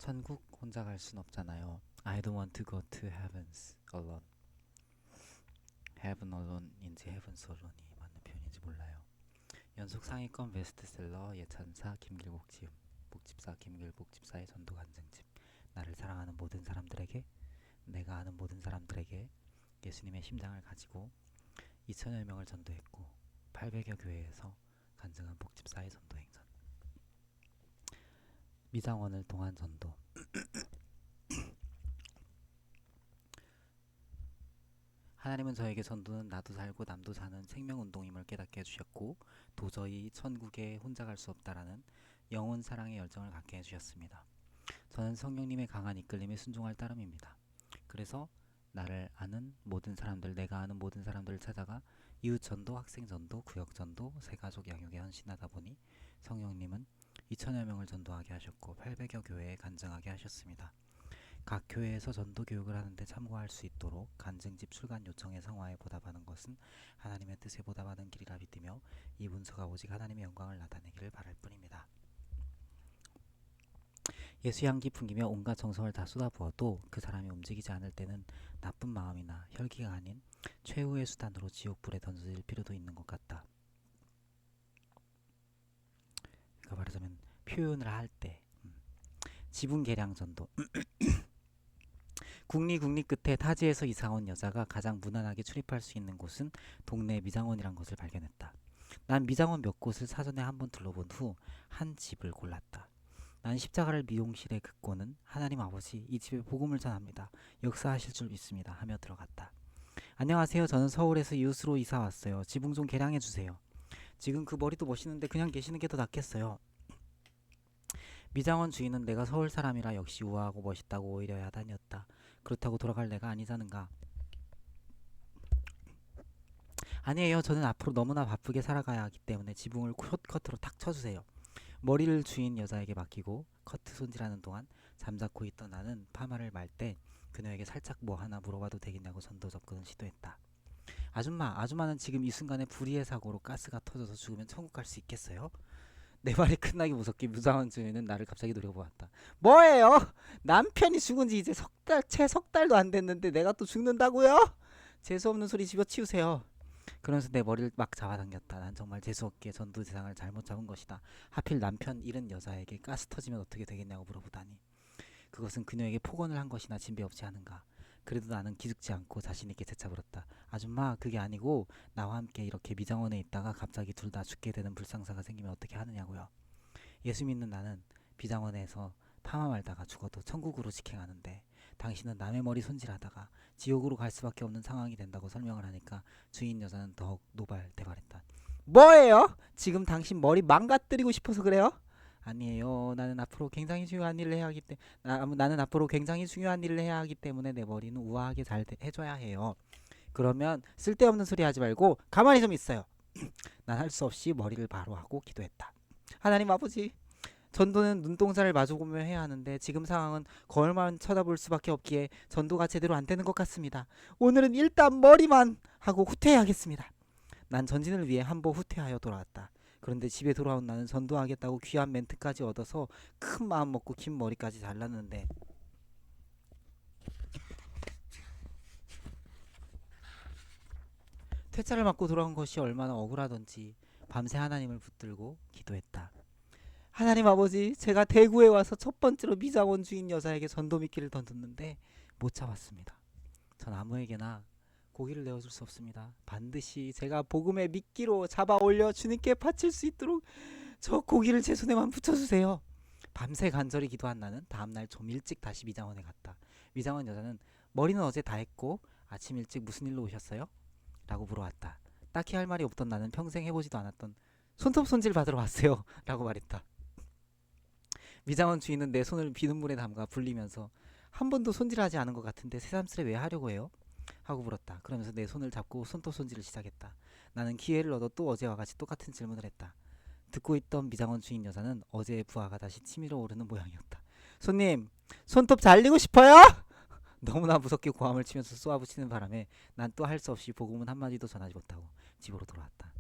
천국 혼자 갈 순 없잖아요. I don't want to go to heavens alone. Heaven alone인지 heavens alone이 맞는 표현인지 몰라요. 연속 상위권 베스트셀러 예찬사 복집사 김길복집사의 전도 간증집. 나를 사랑하는 모든 사람들에게, 내가 아는 모든 사람들에게 예수님의 심장을 가지고 2천여 명을 전도했고 800여 교회에서 간증한 복집사의 전도 행전. 미장원을 통한 전도. 하나님은 저에게 전도는 나도 살고 남도 사는 생명운동임을 깨닫게 해주셨고 도저히 천국에 혼자 갈 수 없다라는 영혼 사랑의 열정을 갖게 해주셨습니다. 저는 성령님의 강한 이끌림에 순종할 따름입니다. 그래서 나를 아는 모든 사람들, 내가 아는 모든 사람들을 찾아가 이웃전도, 학생전도, 구역전도, 새가족 양육에 헌신하다 보니 성령님은 2천여 명을 전도하게 하셨고 800여 교회에 간증하게 하셨습니다. 각 교회에서 전도 교육을 하는데 참고할 수 있도록 간증집 출간 요청에 성화에 보답하는 것은 하나님의 뜻에 보답하는 길이라 믿으며 이 문서가 오직 하나님의 영광을 나타내기를 바랄 뿐입니다. 예수 향기 풍기며 온갖 정성을 다 쏟아부어도 그 사람이 움직이지 않을 때는 나쁜 마음이나 혈기가 아닌 최후의 수단으로 지옥불에 던져질 필요도 있는 것 같다. 그러니까 말하자면 표현을 할 때 지분 계량 전도. 국리 끝에 타지에서 이사 온 여자가 가장 무난하게 출입할 수 있는 곳은 동네 미장원이란 것을 발견했다. 난 미장원 몇 곳을 사전에 한번 둘러본 후 한 집을 골랐다. 난 십자가를 미용실에 긋고는 하나님 아버지, 이 집에 복음을 전합니다. 역사하실 줄 믿습니다. 하며 들어갔다. 안녕하세요. 저는 서울에서 이웃으로 이사 왔어요. 지붕 좀 개량해 주세요. 지금 그 머리도 멋있는데 그냥 계시는 게 더 낫겠어요. 미장원 주인은 내가 서울 사람이라 역시 우아하고 멋있다고 오히려 야단이었다. 그렇다고 돌아갈 내가 아니자는가. 아니에요. 저는 앞으로 너무나 바쁘게 살아가야 하기 때문에 지붕을 숏커트로 탁 쳐주세요. 머리를 주인 여자에게 맡기고 커트 손질하는 동안 잠자코 있던 나는 파마를 말 때 그녀에게 살짝 뭐 하나 물어봐도 되겠냐고 전도 접근을 시도했다. 아줌마는 지금 이 순간에 불의의 사고로 가스가 터져서 죽으면 천국 갈 수 있겠어요? 내 말이 끝나기 무섭게 무장한 주인은 나를 갑자기 노려보았다. 뭐예요? 남편이 죽은 지 이제 채 석 달도 안 됐는데 내가 또 죽는다고요? 재수없는 소리 집어치우세요. 그러면서 내 머리를 막 잡아당겼다. 난 정말 재수없게 전도 대상을 잘못 잡은 것이다. 하필 남편 잃은 여자에게 가스 터지면 어떻게 되겠냐고 물어보다니. 그것은 그녀에게 폭언을 한 것이나 진배 없지 않은가. 그래도 나는 기죽지 않고 자신있게 재차물었다. 아줌마, 그게 아니고 나와 함께 이렇게 미장원에 있다가 갑자기 둘 다 죽게 되는 불상사가 생기면 어떻게 하느냐고요. 예수 믿는 나는 비장원에서 파마 말다가 죽어도 천국으로 직행하는데 당신은 남의 머리 손질하다가 지옥으로 갈 수밖에 없는 상황이 된다고 설명을 하니까 주인 여자는 더욱 노발대발했다. 뭐예요? 지금 당신 머리 망가뜨리고 싶어서 그래요? 아니에요. 나는 앞으로 굉장히 중요한 일을 해야 하기 때문에 나는 앞으로 굉장히 중요한 일을 해야 하기 때문에 내 머리는 우아하게 잘 해줘야 해요. 그러면 쓸데없는 소리 하지 말고 가만히 좀 있어요. 난 할 수 없이 머리를 바로 하고 기도했다. 하나님 아버지, 전도는 눈동자를 마주보며 해야 하는데 지금 상황은 거울만 쳐다볼 수밖에 없기에 전도가 제대로 안 되는 것 같습니다. 오늘은 일단 머리만 하고 후퇴해야겠습니다. 난 전진을 위해 한보 후퇴하여 돌아왔다. 그런데 집에 돌아온 나는 전도하겠다고 귀한 멘트까지 얻어서 큰 마음 먹고 긴 머리까지 잘랐는데 퇴짜를 맞고 돌아온 것이 얼마나 억울하던지 밤새 하나님을 붙들고 기도했다. 하나님 아버지, 제가 대구에 와서 첫 번째로 미장원 주인 여자에게 전도 미끼를 던졌는데 못 잡았습니다. 전 아무에게나 고기를 내어줄 수 없습니다. 반드시 제가 복음의 미끼로 잡아 올려 주님께 바칠 수 있도록 저 고기를 제 손에만 붙여주세요. 밤새 간절히 기도한 나는 다음날 좀 일찍 다시 미장원에 갔다. 미장원 여자는 머리는 어제 다 했고 아침 일찍 무슨 일로 오셨어요? 라고 물어왔다. 딱히 할 말이 없던 나는 평생 해보지도 않았던 손톱 손질 받으러 왔어요. 라고 말했다. 미장원 주인은 내 손을 비눗물에 담가 불리면서 한 번도 손질하지 않은 것 같은데 새삼스레 왜 하려고 해요? 하고 물었다. 그러면서 내 손을 잡고 손톱 손질을 시작했다. 나는 기회를 얻어 또 어제와 같이 똑같은 질문을 했다. 듣고 있던 미장원 주인 여자는 어제의 부하가 다시 치밀어 오르는 모양이었다. 손님, 손톱 잘리고 싶어요? 너무나 무섭게 고함을 치면서 쏘아붙이는 바람에 난 또 할 수 없이 복음은 한마디도 전하지 못하고 집으로 돌아왔다.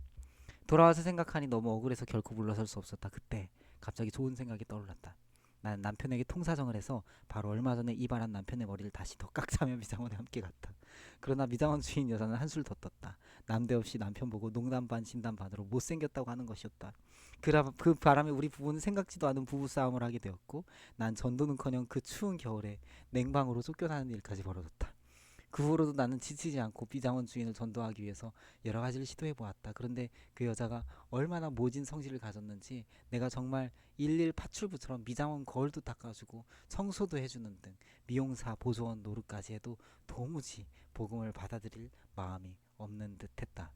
돌아와서 생각하니 너무 억울해서 결코 물러설 수 없었다. 그때 갑자기 좋은 생각이 떠올랐다. 난 남편에게 통사정을 해서 바로 얼마 전에 이발한 남편의 머리를 다시 더 깎자며 미장원에 함께 갔다. 그러나 미장원 주인 여자는 한술 더 떴다. 남대없이 남편 보고 농담 반 진담 반으로 못생겼다고 하는 것이었다. 그 바람에 우리 부부는 생각지도 않은 부부싸움을 하게 되었고 난 전도는커녕 그 추운 겨울에 냉방으로 쫓겨나는 일까지 벌어졌다. 그 후로도 나는 지치지 않고 비장원 주인을 전도하기 위해서 여러 가지를 시도해 보았다. 그런데 그 여자가 얼마나 모진 성질을 가졌는지 내가 정말 일일 파출부처럼 비장원 거울도 닦아주고 청소도 해주는 등 미용사 보조원 노릇까지 해도 도무지 복음을 받아들일 마음이 없는 듯했다.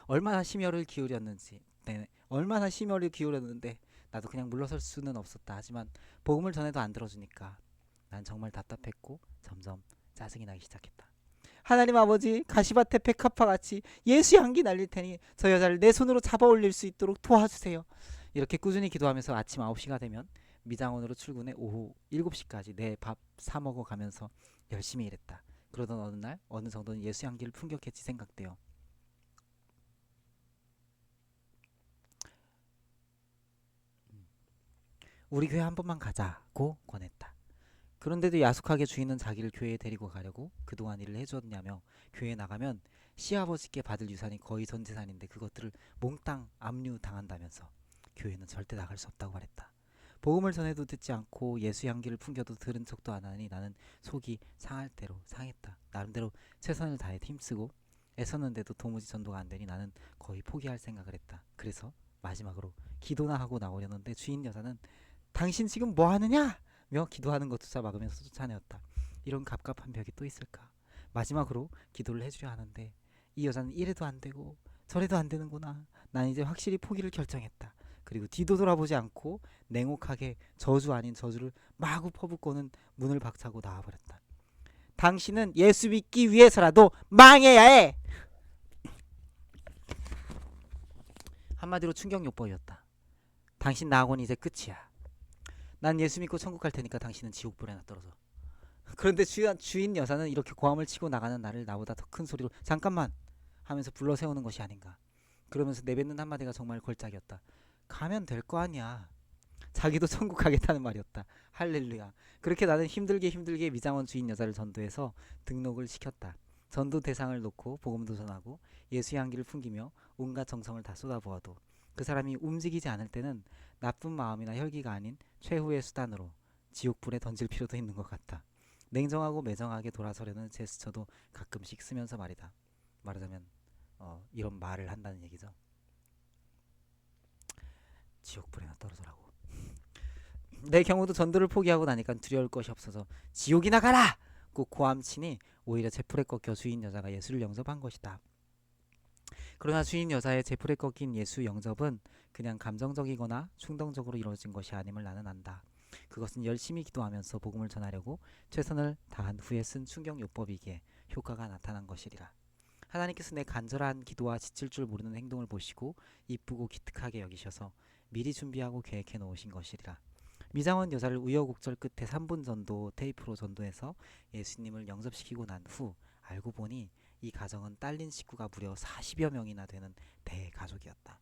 얼마나 심혈을 기울였는지, 얼마나 심혈을 기울였는데 나도 그냥 물러설 수는 없었다. 하지만 복음을 전해도 안 들어주니까 난 정말 답답했고 점점 짜증이 나기 시작했다. 하나님 아버지, 가시밭에 백합화같이 예수 향기 날릴 테니 저 여자를 내 손으로 잡아 올릴 수 있도록 도와주세요. 이렇게 꾸준히 기도하면서 아침 9시가 되면 미장원으로 출근해 오후 7시까지 내 밥 사 먹어 가면서 열심히 일했다. 그러던 어느 날 어느 정도는 예수 향기를 풍겼겠지 생각되어 우리 교회 한 번만 가자고 권했다. 그런데도 야속하게 주인은 자기를 교회에 데리고 가려고 그동안 일을 해줬냐며 교회에 나가면 시아버지께 받을 유산이 거의 전 재산인데 그것들을 몽땅 압류 당한다면서 교회는 절대 나갈 수 없다고 말했다. 복음을 전해도 듣지 않고 예수 향기를 풍겨도 들은 척도 안 하니 나는 속이 상할 대로 상했다. 나름대로 최선을 다해 힘쓰고 애썼는데도 도무지 전도가 안 되니 나는 거의 포기할 생각을 했다. 그래서 마지막으로 기도나 하고 나오려는데 주인 여자는 당신 지금 뭐 하느냐? 며 기도하는 것조차 막으면서 쫓아내었다. 이런 갑갑한 벽이 또 있을까? 마지막으로 기도를 해주려 하는데 이 여자는 이래도 안 되고 저래도 안 되는구나. 난 이제 확실히 포기를 결정했다. 그리고 뒤도 돌아보지 않고 냉혹하게 저주 아닌 저주를 마구 퍼붓고는 문을 박차고 나와버렸다. 당신은 예수 믿기 위해서라도 망해야 해! 한마디로 충격요법이었다. 당신 나하고는 이제 끝이야. 난 예수 믿고 천국 갈 테니까 당신은 지옥불에나 떨어져. 그런데 주인 여사는 이렇게 고함을 치고 나가는 나를 나보다 더 큰 소리로 잠깐만 하면서 불러 세우는 것이 아닌가. 그러면서 내뱉는 한마디가 정말 걸작이었다. 가면 될 거 아니야. 자기도 천국 가겠다는 말이었다. 할렐루야. 그렇게 나는 힘들게 미장원 주인 여자를 전도해서 등록을 시켰다. 전도 대상을 놓고 복음도 전하고 예수 향기를 풍기며 온갖 정성을 다 쏟아부어도 그 사람이 움직이지 않을 때는 나쁜 마음이나 혈기가 아닌 최후의 수단으로 지옥불에 던질 필요도 있는 것 같다. 냉정하고 매정하게 돌아서려는 제스처도 가끔씩 쓰면서 말이다. 말하자면 이런 말을 한다는 얘기죠. 지옥불에나 떨어져라고. 내 경우도 전도를 포기하고 나니까 두려울 것이 없어서 지옥이나 가라! 꼭 고함치니 오히려 제풀에 꺾여 주인 여자가 예수를 영접한 것이다. 그러나 주인 여자의 제풀에 꺾인 예수 영접은 그냥 감정적이거나 충동적으로 이루어진 것이 아님을 나는 안다. 그것은 열심히 기도하면서 복음을 전하려고 최선을 다한 후에 쓴 충격요법이기에 효과가 나타난 것이리라. 하나님께서 내 간절한 기도와 지칠 줄 모르는 행동을 보시고 이쁘고 기특하게 여기셔서 미리 준비하고 계획해 놓으신 것이리라. 미장원 여자를 우여곡절 끝에 3분 전도 테이프로 전도해서 예수님을 영접시키고 난 후 알고 보니 이 가정은 딸린 식구가 무려 40여 명이나 되는 대가족이었다.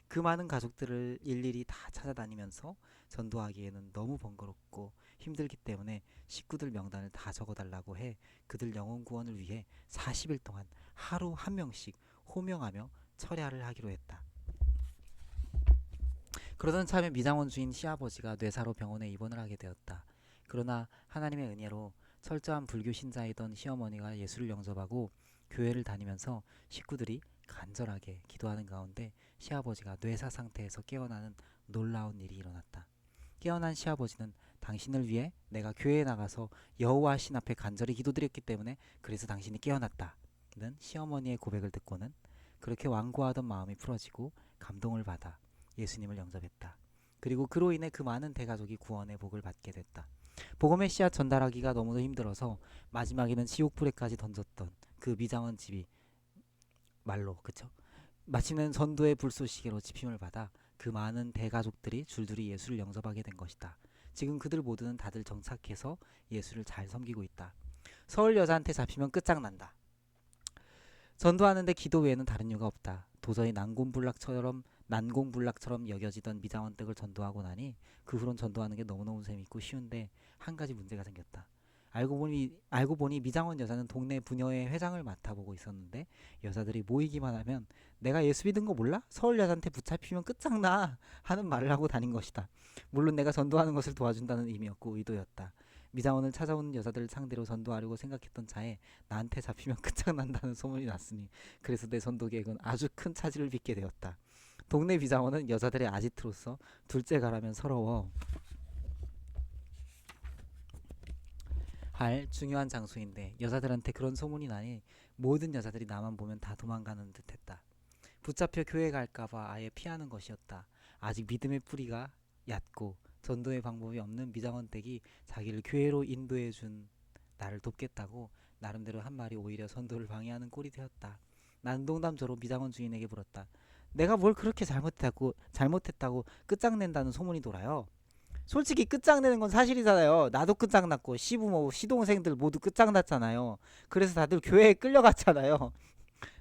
그 많은 가족들을 일일이 다 찾아다니면서 전도하기에는 너무 번거롭고 힘들기 때문에 식구들 명단을 다 적어달라고 해 그들 영혼 구원을 위해 40일 동안 하루 한 명씩 호명하며 철야를 하기로 했다. 그러던 참에 미장원 주인 시아버지가 뇌사로 병원에 입원을 하게 되었다. 그러나 하나님의 은혜로 철저한 불교 신자이던 시어머니가 예수를 영접하고 교회를 다니면서 식구들이 간절하게 기도하는 가운데 시아버지가 뇌사 상태에서 깨어나는 놀라운 일이 일어났다. 깨어난 시아버지는 당신을 위해 내가 교회에 나가서 여호와 신 앞에 간절히 기도드렸기 때문에 그래서 당신이 깨어났다 는 시어머니의 고백을 듣고는 그렇게 완고하던 마음이 풀어지고 감동을 받아 예수님을 영접했다. 그리고 그로 인해 그 많은 대가족이 구원의 복을 받게 됐다. 복음의 씨앗 전달하기가 너무도 힘들어서 마지막에는 지옥불에까지 던졌던 그 미장원 집이 말로 그쵸? 마침내는 전도의 불쏘시개로 집힘을 받아 그 많은 대가족들이 줄줄이 예수를 영접하게 된 것이다. 지금 그들 모두는 다들 정착해서 예수를 잘 섬기고 있다. 서울 여자한테 잡히면 끝장난다. 전도하는데 기도 외에는 다른 이유가 없다. 도저히 난공불락처럼 난공불락처럼 여겨지던 미장원 댁을 전도하고 나니 그 후론 전도하는 게 너무너무 재밌고 쉬운데 한 가지 문제가 생겼다. 알고 보니 미장원 여사는 동네 부녀회 회장을 맡아보고 있었는데 여자들이 모이기만 하면 내가 예수 믿은 거 몰라? 서울 여자한테 붙잡히면 끝장나 하는 말을 하고 다닌 것이다. 물론 내가 전도하는 것을 도와준다는 의미였고 의도였다. 미장원을 찾아오는 여자들을 상대로 전도하려고 생각했던 차에 나한테 잡히면 끝장난다는 소문이 났으니 그래서 내 전도 계획은 아주 큰 차질을 빚게 되었다. 동네 미장원은 여자들의 아지트로서 둘째 가라면 서러워 할 중요한 장소인데 여자들한테 그런 소문이 나니 모든 여자들이 나만 보면 다 도망가는 듯했다. 붙잡혀 교회 갈까봐 아예 피하는 것이었다. 아직 믿음의 뿌리가 얕고 전도의 방법이 없는 미장원 댁이 자기를 교회로 인도해준 나를 돕겠다고 나름대로 한 말이 오히려 전도를 방해하는 꼴이 되었다. 나는 농담조로 미장원 주인에게 물었다. 내가 뭘 그렇게 잘못했다고 끝장낸다는 소문이 돌아요. 솔직히 끝장내는 건 사실이잖아요. 나도 끝장났고 시부모 시동생들 모두 끝장났잖아요. 그래서 다들 교회에 끌려갔잖아요.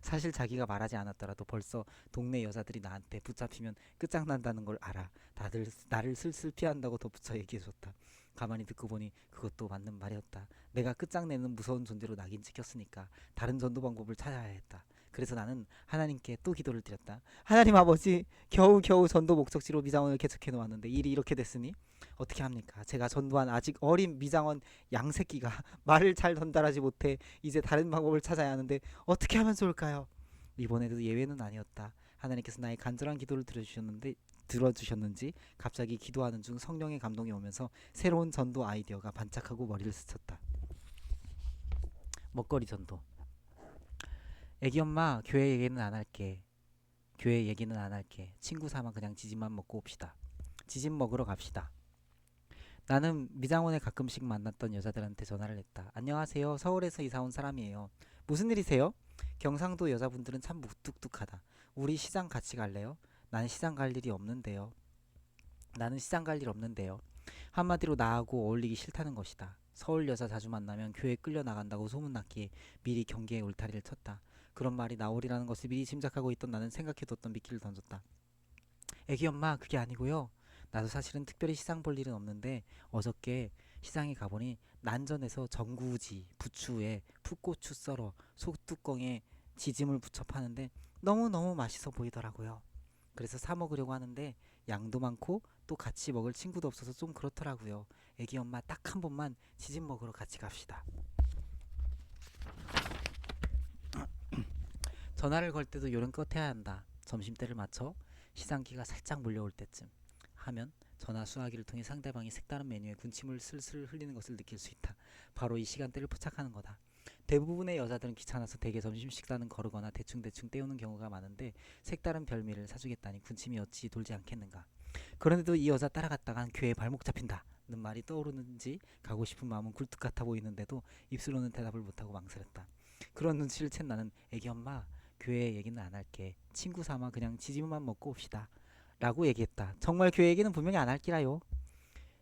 사실 자기가 말하지 않았더라도 벌써 동네 여자들이 나한테 붙잡히면 끝장난다는 걸 알아. 다들 나를 슬슬 피한다고 덧붙여 얘기해줬다. 가만히 듣고 보니 그것도 맞는 말이었다. 내가 끝장내는 무서운 존재로 낙인 찍혔으니까 다른 전도 방법을 찾아야 했다. 그래서 나는 하나님께 또 기도를 드렸다. 하나님 아버지, 겨우겨우 전도 목적지로 미장원을 개척해 놓았는데 일이 이렇게 됐으니 어떻게 합니까? 제가 전도한 아직 어린 미장원 양새끼가 말을 잘 전달하지 못해 이제 다른 방법을 찾아야 하는데 어떻게 하면 좋을까요? 이번에도 예외는 아니었다. 하나님께서 나의 간절한 기도를 들어주셨는지 갑자기 기도하는 중 성령의 감동이 오면서 새로운 전도 아이디어가 반짝하고 머리를 스쳤다. 먹거리 전도. 애기 엄마, 교회 얘기는 안 할게. 교회 얘기는 안 할게. 친구 삼아 그냥 지짐만 먹고 옵시다. 지짐 먹으러 갑시다. 나는 미장원에 가끔씩 만났던 여자들한테 전화를 했다. 안녕하세요. 서울에서 이사 온 사람이에요. 무슨 일이세요? 경상도 여자분들은 참 무뚝뚝하다. 우리 시장 같이 갈래요? 나는 시장 갈 일이 없는데요. 나는 시장 갈 일 없는데요. 한마디로 나하고 어울리기 싫다는 것이다. 서울 여자 자주 만나면 교회 끌려 나간다고 소문났기에 미리 경계에 울타리를 쳤다. 그런 말이 나오리라는 것을 미리 짐작하고 있던 나는 생각해뒀던 미끼를 던졌다. 애기 엄마, 그게 아니고요. 나도 사실은 특별히 시장 볼 일은 없는데 어저께 시장에 가보니 난전에서 전구지, 부추에 풋고추 썰어 소뚜껑에 지짐을 붙여 파는데 너무너무 맛있어 보이더라고요. 그래서 사 먹으려고 하는데 양도 많고 또 같이 먹을 친구도 없어서 좀 그렇더라고요. 애기 엄마 딱 한 번만 지짐 먹으러 같이 갑시다. 전화를 걸 때도 요령껏 해야 한다. 점심때를 맞춰 시장기가 살짝 몰려올 때쯤 하면 전화 수화기를 통해 상대방이 색다른 메뉴에 군침을 슬슬 흘리는 것을 느낄 수 있다. 바로 이 시간대를 포착하는 거다. 대부분의 여자들은 귀찮아서 대개 점심 식사는 거르거나 대충대충 때우는 경우가 많은데 색다른 별미를 사주겠다니 군침이 어찌 돌지 않겠는가. 그런데도 이 여자 따라갔다간 교회에 발목 잡힌다 는 말이 떠오르는지 가고 싶은 마음은 굴뚝 같아 보이는데도 입술로는 대답을 못하고 망설였다. 그런 눈치를 챈 나는 애기 엄마, 교회 얘기는 안 할게. 친구 삼아 그냥 지짐만 먹고 옵시다 라고 얘기했다. 정말 교회 얘기는 분명히 안 할기라요.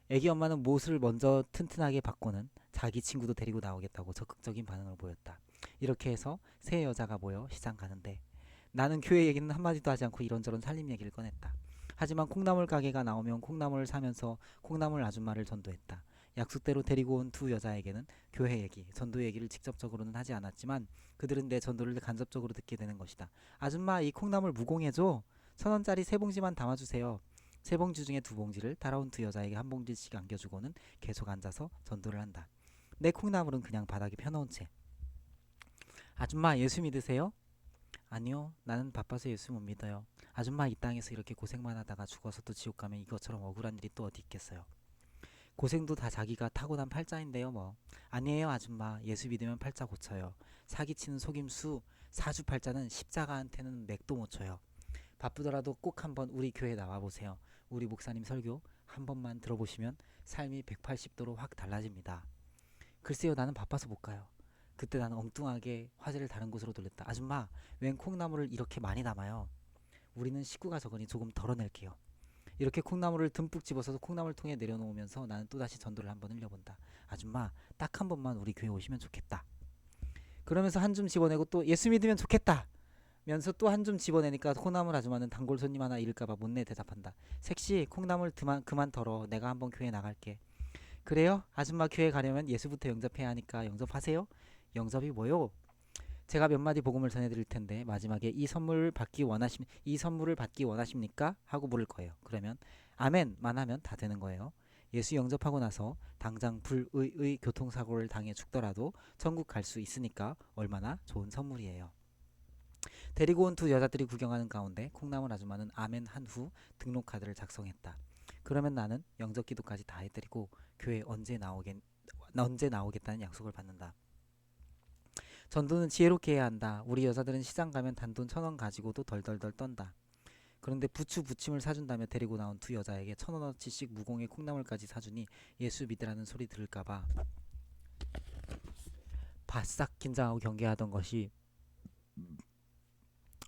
애기 엄마는 못을 먼저 튼튼하게 바꾸는 자기 친구도 데리고 나오겠다고 적극적인 반응을 보였다. 이렇게 해서 세 여자가 모여 시장 가는데 나는 교회 얘기는 한마디도 하지 않고 이런저런 살림 얘기를 꺼냈다. 하지만 콩나물 가게가 나오면 콩나물을 사면서 콩나물 아줌마를 전도했다. 약속대로 데리고 온 두 여자에게는 교회 얘기, 전도 얘기를 직접적으로는 하지 않았지만 그들은 내 전도를 간접적으로 듣게 되는 것이다. 아줌마, 이 콩나물 무공해줘. 1,000원짜리 세 봉지만 담아주세요. 세 봉지 중에 두 봉지를 따라온 두 여자에게 한 봉지씩 안겨주고는 계속 앉아서 전도를 한다. 내 콩나물은 그냥 바닥에 펴놓은 채. 아줌마, 예수 믿으세요? 아니요, 나는 바빠서 예수 못 믿어요. 아줌마, 이 땅에서 이렇게 고생만 하다가 죽어서 또 지옥 가면 이것처럼 억울한 일이 또 어디 있겠어요. 고생도 다 자기가 타고난 팔자인데요 뭐. 아니에요 아줌마, 예수 믿으면 팔자 고쳐요. 사기치는 속임수 사주팔자는 십자가한테는 맥도 못 쳐요. 바쁘더라도 꼭 한번 우리 교회 나와보세요. 우리 목사님 설교 한 번만 들어보시면 삶이 180도로 확 달라집니다. 글쎄요, 나는 바빠서 못 가요. 그때 나는 엉뚱하게 화제를 다른 곳으로 돌렸다. 아줌마, 웬 콩나물을 이렇게 많이 담아요? 우리는 식구가 적으니 조금 덜어낼게요. 이렇게 콩나물을 듬뿍 집어서 콩나물통에 내려놓으면서 나는 또다시 전도를 한번 흘려본다. 아줌마, 딱 한 번만 우리 교회 오시면 좋겠다. 그러면서 한 줌 집어내고 또 예수 믿으면 좋겠다 면서 또 한 줌 집어내니까 콩나물 아줌마는 단골 손님 하나 잃을까봐 못내 대답한다. 색시 콩나물 그만 덜어. 내가 한번 교회 나갈게. 그래요? 아줌마 교회 가려면 예수부터 영접해야 하니까 영접하세요? 영접이 뭐요? 제가 몇 마디 복음을 전해드릴 텐데 마지막에 이 선물을 받기 원하십니까? 하고 물을 거예요. 그러면 아멘만 하면 다 되는 거예요. 예수 영접하고 나서 당장 불의의 교통사고를 당해 죽더라도 천국 갈 수 있으니까 얼마나 좋은 선물이에요. 데리고 온 두 여자들이 구경하는 가운데 콩나물 아줌마는 아멘 한 후 등록카드를 작성했다. 그러면 나는 영접 기도까지 다 해드리고 교회 언제 나오겠다는 약속을 받는다. 전도는 지혜롭게 해야 한다. 우리 여자들은 시장 가면 단돈 1,000원 가지고도 덜덜덜 떤다. 그런데 부침을 사준다며 데리고 나온 두 여자에게 1,000원어치씩 무공의 콩나물까지 사주니 예수 믿으라는 소리 들을까봐 바싹 긴장하고 경계하던 것이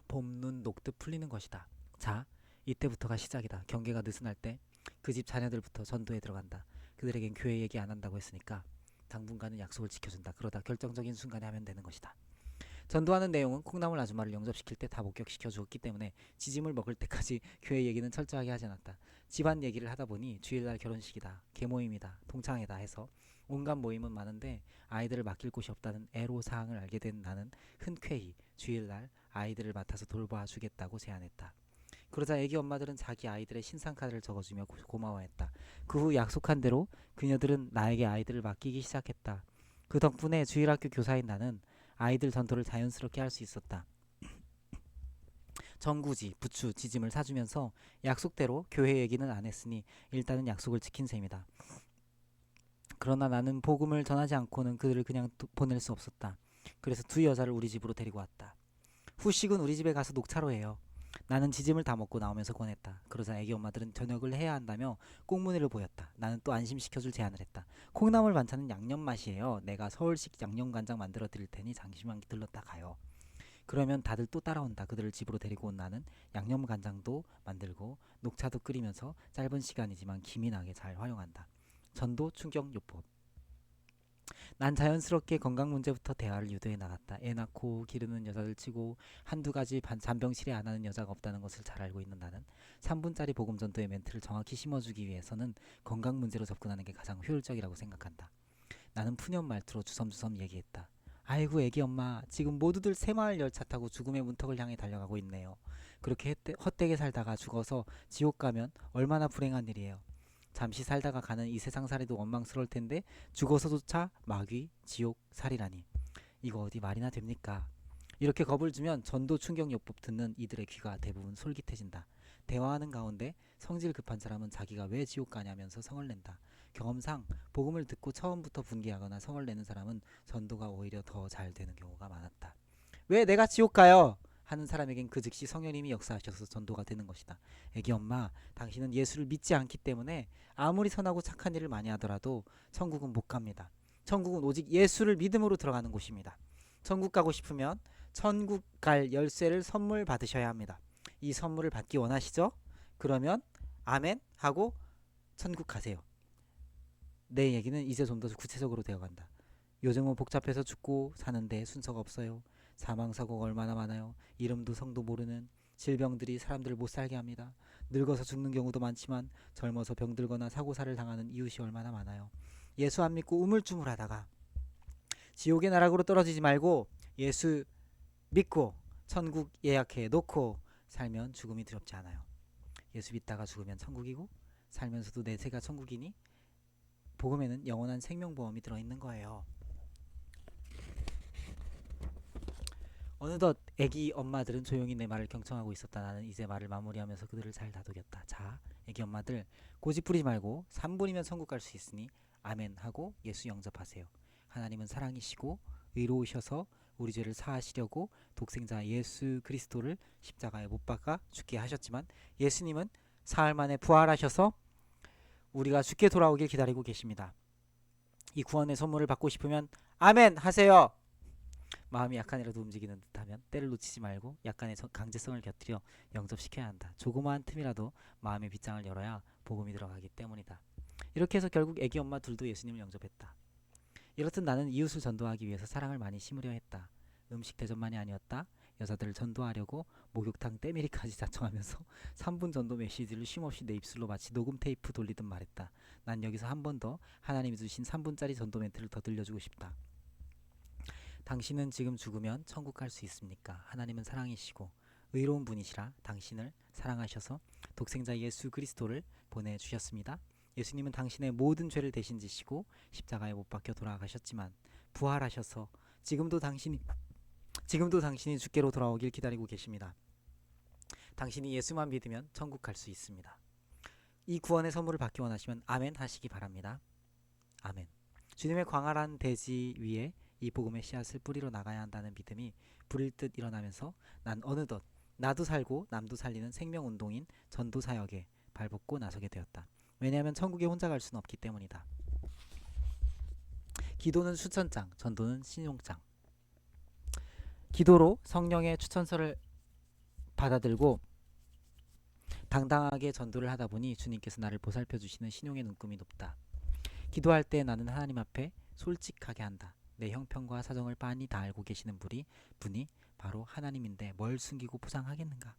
봄눈 녹듯 풀리는 것이다. 자, 이때부터가 시작이다. 경계가 느슨할 때 그 집 자녀들부터 전도에 들어간다. 그들에겐 교회 얘기 안 한다고 했으니까 당분간은 약속을 지켜준다. 그러다 결정적인 순간에 하면 되는 것이다. 전도하는 내용은 콩나물 아줌마를 영접시킬 때 다 목격시켜 주었기 때문에 지짐을 먹을 때까지 교회 얘기는 철저하게 하지 않았다. 집안 얘기를 하다 보니 주일날 결혼식이다, 계모임이다, 동창회다 해서 온갖 모임은 많은데 아이들을 맡길 곳이 없다는 애로사항을 알게 된 나는 흔쾌히 주일날 아이들을 맡아서 돌봐주겠다고 제안했다. 그러자 애기 엄마들은 자기 아이들의 신상카드를 적어주며 고마워했다. 그 후 약속한 대로 그녀들은 나에게 아이들을 맡기기 시작했다. 그 덕분에 주일학교 교사인 나는 아이들 전도를 자연스럽게 할 수 있었다. 전구지, 부추, 지짐을 사주면서 약속대로 교회 얘기는 안 했으니 일단은 약속을 지킨 셈이다. 그러나 나는 복음을 전하지 않고는 그들을 그냥 보낼 수 없었다. 그래서 두 여자를 우리 집으로 데리고 왔다. 후식은 우리 집에 가서 녹차로 해요. 나는 지짐을 다 먹고 나오면서 권했다. 그러자 애기 엄마들은 저녁을 해야 한다며 꽁무니를 보였다. 나는 또 안심시켜줄 제안을 했다. 콩나물 반찬은 양념 맛이에요. 내가 서울식 양념간장 만들어 드릴 테니 잠시만 들렀다 가요. 그러면 다들 또 따라온다. 그들을 집으로 데리고 온 나는 양념간장도 만들고 녹차도 끓이면서 짧은 시간이지만 김이 나게 잘 활용한다. 전도 충격요법. 난 자연스럽게 건강 문제부터 대화를 유도해 나갔다. 애 낳고 기르는 여자들 치고 한두 가지 잔병실에 안 하는 여자가 없다는 것을 잘 알고 있는 나는 3분짜리 복음 전도의 멘트를 정확히 심어주기 위해서는 건강 문제로 접근하는 게 가장 효율적이라고 생각한다. 나는 푸념 말투로 주섬주섬 얘기했다. 아이고 애기 엄마, 지금 모두들 새마을 열차 타고 죽음의 문턱을 향해 달려가고 있네요. 그렇게 헛되게 살다가 죽어서 지옥 가면 얼마나 불행한 일이에요. 잠시 살다가 가는 이 세상살이도 원망스러울 텐데 죽어서조차 마귀, 지옥, 살이라니. 이거 어디 말이나 됩니까? 이렇게 겁을 주면 전도 충격요법 듣는 이들의 귀가 대부분 솔깃해진다. 대화하는 가운데 성질 급한 사람은 자기가 왜 지옥 가냐면서 성을 낸다. 경험상 복음을 듣고 처음부터 분개하거나 성을 내는 사람은 전도가 오히려 더 잘 되는 경우가 많았다. 왜 내가 지옥 가요? 하는 사람에겐 그 즉시 성령님이 역사하셔서 전도가 되는 것이다. 애기 엄마, 당신은 예수를 믿지 않기 때문에 아무리 선하고 착한 일을 많이 하더라도 천국은 못 갑니다. 천국은 오직 예수를 믿음으로 들어가는 곳입니다. 천국 가고 싶으면 천국 갈 열쇠를 선물 받으셔야 합니다. 이 선물을 받기 원하시죠? 그러면 아멘 하고 천국 가세요. 내 얘기는 이제 좀 더 구체적으로 되어간다. 요즘은 복잡해서 죽고 사는데 순서가 없어요. 사망사고가 얼마나 많아요. 이름도 성도 모르는 질병들이 사람들을 못살게 합니다. 늙어서 죽는 경우도 많지만 젊어서 병들거나 사고사를 당하는 이웃이 얼마나 많아요. 예수 안 믿고 우물쭈물하다가 지옥의 나락으로 떨어지지 말고 예수 믿고 천국 예약해 놓고 살면 죽음이 두렵지 않아요. 예수 믿다가 죽으면 천국이고 살면서도 내세가 천국이니 복음에는 영원한 생명보험이 들어있는 거예요. 어느덧 애기 엄마들은 조용히 내 말을 경청하고 있었다. 나는 이제 말을 마무리하면서 그들을 잘 다독였다. 자, 애기 엄마들 고집 부리지 말고 3분이면 천국 갈 수 있으니 아멘 하고 예수 영접하세요. 하나님은 사랑이시고 의로우셔서 우리 죄를 사하시려고 독생자 예수 그리스도를 십자가에 못 박아 죽게 하셨지만 예수님은 사흘 만에 부활하셔서 우리가 죽게 돌아오길 기다리고 계십니다. 이 구원의 선물을 받고 싶으면 아멘 하세요. 마음이 약간이라도 움직이는 듯하면 때를 놓치지 말고 약간의 강제성을 곁들여 영접시켜야 한다. 조그마한 틈이라도 마음의 빗장을 열어야 복음이 들어가기 때문이다. 이렇게 해서 결국 애기 엄마 둘도 예수님을 영접했다. 이렇듯 나는 이웃을 전도하기 위해서 사랑을 많이 심으려 했다. 음식 대접만이 아니었다. 여자들을 전도하려고 목욕탕 때밀이까지 자청하면서 3분 전도 메시지를 쉼없이 내 입술로 마치 녹음 테이프 돌리듯 말했다. 난 여기서 한 번 더 하나님이 주신 3분짜리 전도 멘트를 더 들려주고 싶다. 당신은 지금 죽으면 천국 갈 수 있습니까? 하나님은 사랑이시고 의로운 분이시라 당신을 사랑하셔서 독생자 예수 그리스도를 보내주셨습니다. 예수님은 당신의 모든 죄를 대신 지시고 십자가에 못 박혀 돌아가셨지만 부활하셔서 지금도 당신이 주께로 돌아오길 기다리고 계십니다. 당신이 예수만 믿으면 천국 갈 수 있습니다. 이 구원의 선물을 받기 원하시면 아멘 하시기 바랍니다. 아멘. 주님의 광활한 대지 위에 이 복음의 씨앗을 뿌리러 나가야 한다는 믿음이 불일 듯 일어나면서 난 어느덧 나도 살고 남도 살리는 생명운동인 전도사역에 발벗고 나서게 되었다. 왜냐하면 천국에 혼자 갈 수는 없기 때문이다. 기도는 추천장, 전도는 신용장. 기도로 성령의 추천서를 받아들고 당당하게 전도를 하다 보니 주님께서 나를 보살펴 주시는 신용의 눈금이 높다. 기도할 때 나는 하나님 앞에 솔직하게 한다. 내 형편과 사정을 빤히 다 알고 계시는 분이 바로 하나님인데 뭘 숨기고 포장하겠는가.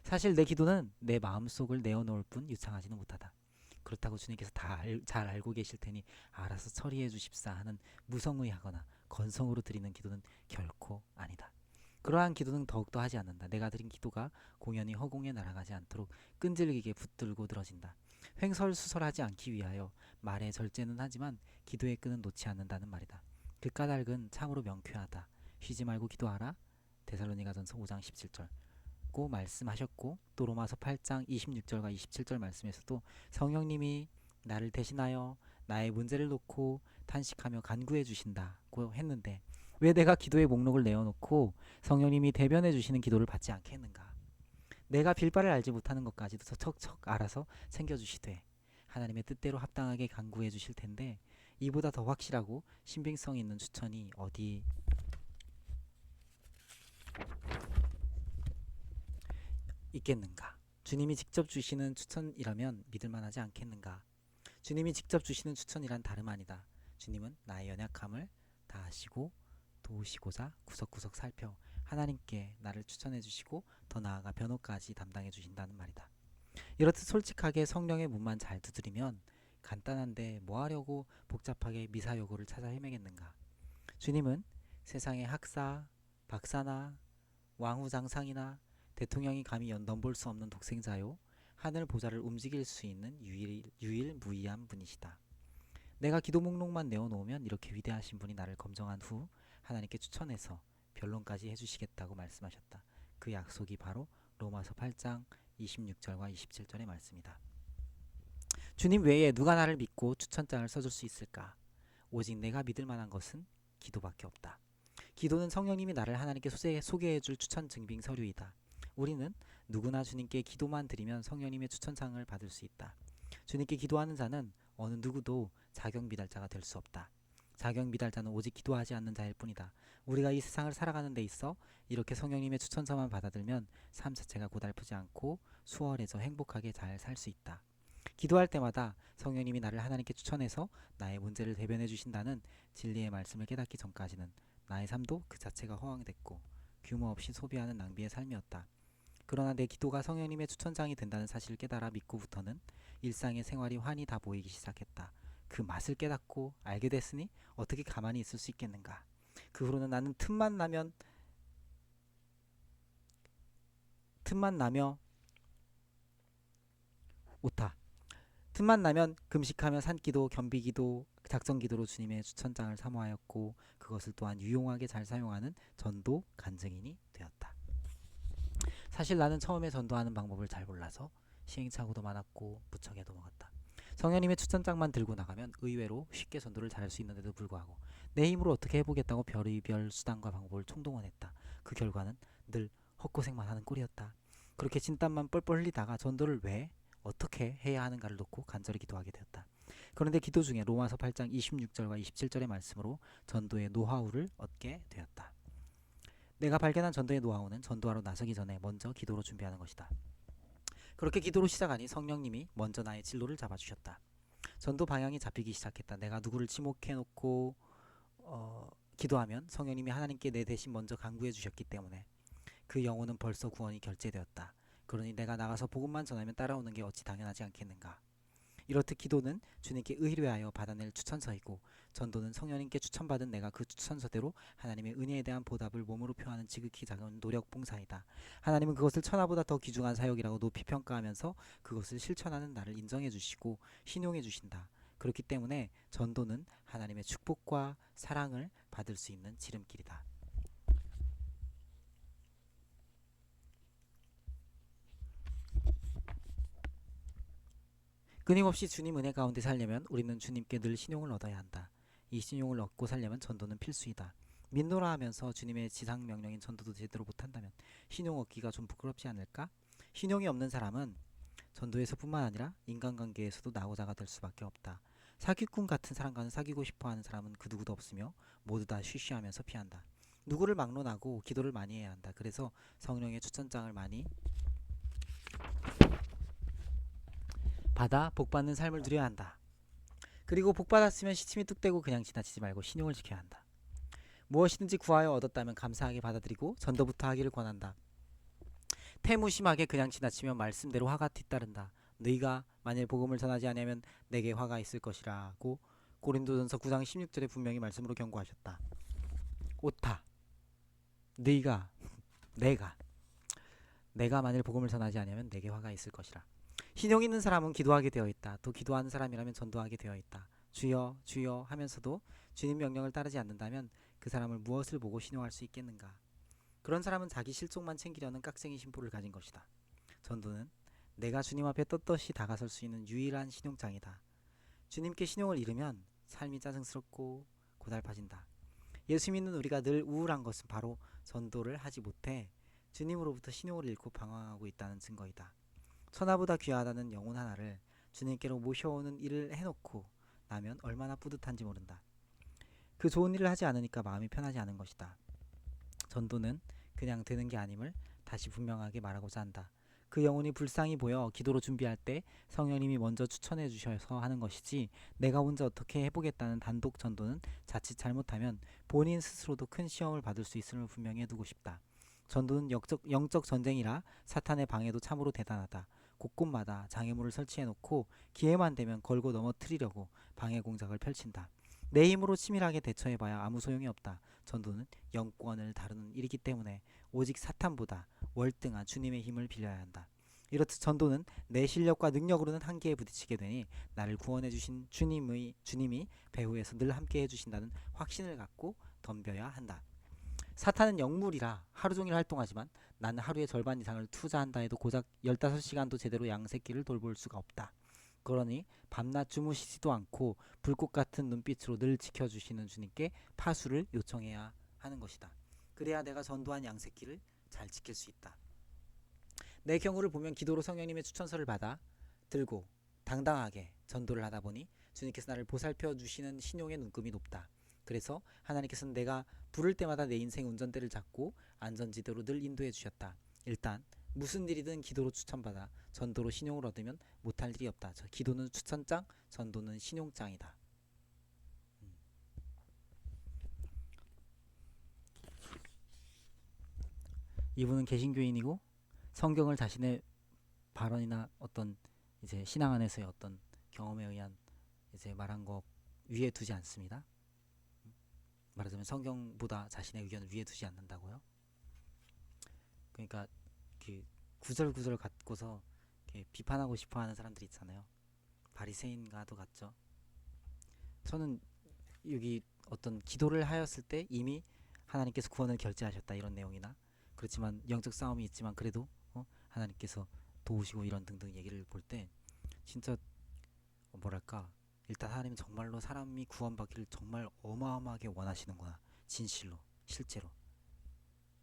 사실 내 기도는 내 마음속을 내어놓을 뿐 유창하지는 못하다. 그렇다고 주님께서 잘 알고 계실 테니 알아서 처리해 주십사 하는 무성의하거나 건성으로 드리는 기도는 결코 아니다. 그러한 기도는 더욱더 하지 않는다. 내가 드린 기도가 공연히 허공에 날아가지 않도록 끈질기게 붙들고 들어진다. 횡설수설하지 않기 위하여 말에 절제는 하지만 기도의 끈은 놓지 않는다는 말이다. 그 까닭은 참으로 명쾌하다. 쉬지 말고 기도하라. 데살로니가전서 5장 17절 고 말씀하셨고, 또 로마서 8장 26절과 27절 말씀에서도 성령님이 나를 대신하여 나의 문제를 놓고 탄식하며 간구해 주신다고 했는데 왜 내가 기도의 목록을 내어놓고 성령님이 대변해 주시는 기도를 받지 않겠는가. 내가 빌바를 알지 못하는 것까지도 척척 알아서 챙겨주시되 하나님의 뜻대로 합당하게 간구해 주실 텐데 이보다 더 확실하고 신빙성 있는 추천이 어디 있겠는가. 주님이 직접 주시는 추천이라면 믿을만하지 않겠는가. 주님이 직접 주시는 추천이란 다름 아니다. 주님은 나의 연약함을 다 아시고 도우시고자 구석구석 살펴 하나님께 나를 추천해 주시고 더 나아가 변호까지 담당해 주신다는 말이다. 이렇듯 솔직하게 성령의 문만 잘 두드리면 간단한데 뭐하려고 복잡하게 미사여구를 찾아 헤매겠는가. 주님은 세상의 학사, 박사나 왕후장상이나 대통령이 감히 넘볼 수 없는 독생자요 하늘 보좌를 움직일 수 있는 유일무이한 분이시다. 내가 기도 목록만 내어놓으면 이렇게 위대하신 분이 나를 검정한 후 하나님께 추천해서 변론까지 해주시겠다고 말씀하셨다. 그 약속이 바로 로마서 8장 26절과 27절의 말씀이다. 주님 외에 누가 나를 믿고 추천장을 써줄 수 있을까? 오직 내가 믿을 만한 것은 기도밖에 없다. 기도는 성령님이 나를 하나님께 소개해줄 추천 증빙 서류이다. 우리는 누구나 주님께 기도만 드리면 성령님의 추천장을 받을 수 있다. 주님께 기도하는 자는 어느 누구도 자격미달자가 될 수 없다. 자격미달자는 오직 기도하지 않는 자일 뿐이다. 우리가 이 세상을 살아가는 데 있어 이렇게 성령님의 추천서만 받아들면 삶 자체가 고달프지 않고 수월해져 행복하게 잘 살 수 있다. 기도할 때마다 성령님이 나를 하나님께 추천해서 나의 문제를 대변해 주신다는 진리의 말씀을 깨닫기 전까지는 나의 삶도 그 자체가 허황됐고 규모 없이 소비하는 낭비의 삶이었다. 그러나 내 기도가 성령님의 추천장이 된다는 사실을 깨달아 믿고부터는 일상의 생활이 환히 다 보이기 시작했다. 그 맛을 깨닫고 알게 됐으니 어떻게 가만히 있을 수 있겠는가. 그 후로는 나는 틈만 나며 오타. 틈만 나면 금식하며 산기도, 겸비기도, 작정기도로 주님의 추천장을 사모하였고 그것을 또한 유용하게 잘 사용하는 전도 간증인이 되었다. 사실 나는 처음에 전도하는 방법을 잘 몰라서 시행착오도 많았고 무척에도 먹었다. 성령님의 추천장만 들고 나가면 의외로 쉽게 전도를 잘할 수 있는데도 불구하고 내 힘으로 어떻게 해보겠다고 별의별 수단과 방법을 총동원했다. 그 결과는 늘 헛고생만 하는 꼴이었다. 그렇게 진땀만 뻘뻘 흘리다가 전도를 왜 어떻게 해야 하는가를 놓고 간절히 기도하게 되었다. 그런데 기도 중에 로마서 8장 26절과 27절의 말씀으로 전도의 노하우를 얻게 되었다. 내가 발견한 전도의 노하우는 전도하러 나서기 전에 먼저 기도로 준비하는 것이다. 그렇게 기도로 시작하니 성령님이 먼저 나의 진로를 잡아주셨다. 전도 방향이 잡히기 시작했다. 내가 누구를 지목해놓고 기도하면 성령님이 하나님께 내 대신 먼저 간구해 주셨기 때문에 그 영혼은 벌써 구원이 결제되었다. 그러니 내가 나가서 복음만 전하면 따라오는 게 어찌 당연하지 않겠는가. 이렇듯 기도는 주님께 의뢰하여 받아낼 추천서이고, 전도는 성령님께 추천받은 내가 그 추천서대로 하나님의 은혜에 대한 보답을 몸으로 표하는 지극히 작은 노력 봉사이다. 하나님은 그것을 천하보다 더 귀중한 사역이라고 높이 평가하면서 그것을 실천하는 나를 인정해 주시고 신용해 주신다. 그렇기 때문에 전도는 하나님의 축복과 사랑을 받을 수 있는 지름길이다. 끊임없이 주님 은혜 가운데 살려면 우리는 주님께 늘 신용을 얻어야 한다. 이 신용을 얻고 살려면 전도는 필수이다. 믿노라 하면서 주님의 지상 명령인 전도도 제대로 못한다면 신용 얻기가 좀 부끄럽지 않을까? 신용이 없는 사람은 전도에서뿐만 아니라 인간관계에서도 나고자가 될 수밖에 없다. 사기꾼 같은 사람과는 사귀고 싶어하는 사람은 그 누구도 없으며 모두 다 쉬쉬하면서 피한다. 누구를 막론하고 기도를 많이 해야 한다. 그래서 성령의 추천장을 많이 받아 복받는 삶을 누려야 한다. 그리고 복받았으면 시침이 뚝대고 그냥 지나치지 말고 신용을 지켜야 한다. 무엇이든지 구하여 얻었다면 감사하게 받아들이고 전도부터 하기를 권한다. 태무심하게 그냥 지나치면 말씀대로 화가 뒤따른다. 너희가 만일 복음을 전하지 않으면 내게 화가 있을 것이라고 고린도전서 9장 16절에 분명히 말씀으로 경고하셨다. 옳다. 너희가 내가 만일 복음을 전하지 않으면 내게 화가 있을 것이라. 신용 있는 사람은 기도하게 되어 있다. 또 기도하는 사람이라면 전도하게 되어 있다. 주여 주여 하면서도 주님 명령을 따르지 않는다면 그 사람을 무엇을 보고 신용할 수 있겠는가. 그런 사람은 자기 실족만 챙기려는 깍쟁이 심보를 가진 것이다. 전도는 내가 주님 앞에 떳떳이 다가설 수 있는 유일한 신용장이다. 주님께 신용을 잃으면 삶이 짜증스럽고 고달파진다. 예수 믿는 우리가 늘 우울한 것은 바로 전도를 하지 못해 주님으로부터 신용을 잃고 방황하고 있다는 증거이다. 천하보다 귀하다는 영혼 하나를 주님께로 모셔오는 일을 해놓고 나면 얼마나 뿌듯한지 모른다. 그 좋은 일을 하지 않으니까 마음이 편하지 않은 것이다. 전도는 그냥 되는 게 아님을 다시 분명하게 말하고자 한다. 그 영혼이 불쌍히 보여 기도로 준비할 때 성령님이 먼저 추천해 주셔서 하는 것이지, 내가 혼자 어떻게 해보겠다는 단독 전도는 자칫 잘못하면 본인 스스로도 큰 시험을 받을 수 있음을 분명히 해두고 싶다. 전도는 영적 전쟁이라 사탄의 방해도 참으로 대단하다. 곳곳마다 장애물을 설치해놓고 기회만 되면 걸고 넘어뜨리려고 방해 공작을 펼친다. 내 힘으로 치밀하게 대처해봐야 아무 소용이 없다. 전도는 영권을 다루는 일이기 때문에 오직 사탄보다 월등한 주님의 힘을 빌려야 한다. 이렇듯 전도는 내 실력과 능력으로는 한계에 부딪히게 되니 나를 구원해 주신 주님이 배후에서 늘 함께 해주신다는 확신을 갖고 덤벼야 한다. 사탄은 영물이라 하루 종일 활동하지만 나는 하루의 절반 이상을 투자한다 해도 고작 15시간도 제대로 양새끼를 돌볼 수가 없다. 그러니 밤낮 주무시지도 않고 불꽃 같은 눈빛으로 늘 지켜주시는 주님께 파수를 요청해야 하는 것이다. 그래야 내가 전도한 양새끼를 잘 지킬 수 있다. 내 경우를 보면 기도로 성령님의 추천서를 받아 들고 당당하게 전도를 하다 보니 주님께서 나를 보살펴 주시는 신용의 눈금이 높다. 그래서 하나님께서는 내가 부를 때마다 내 인생 운전대를 잡고 안전지대로 늘 인도해 주셨다. 일단 무슨 일이든 기도로 추천받아 전도로 신용을 얻으면 못할 일이 없다. 기도는 추천장, 전도는 신용장이다. 이분은 개신교인이고 성경을 자신의 발언이나 어떤 이제 신앙 안에서의 어떤 경험에 의한 이제 말한 거 위에 두지 않습니다. 말하자면 성경보다 자신의 의견을 위에 두지 않는다고요. 그러니까 그 구절구절 갖고서 비판하고 싶어하는 사람들이 있잖아요. 바리새인과도 같죠. 저는 여기 어떤 기도를 하였을 때 이미 하나님께서 구원을 결제하셨다 이런 내용이나, 그렇지만 영적 싸움이 있지만 그래도 하나님께서 도우시고 이런 등등 얘기를 볼 때 진짜 뭐랄까, 일단 하나님은 정말로 사람이 구원받기를 정말 어마어마하게 원하시는구나, 진실로 실제로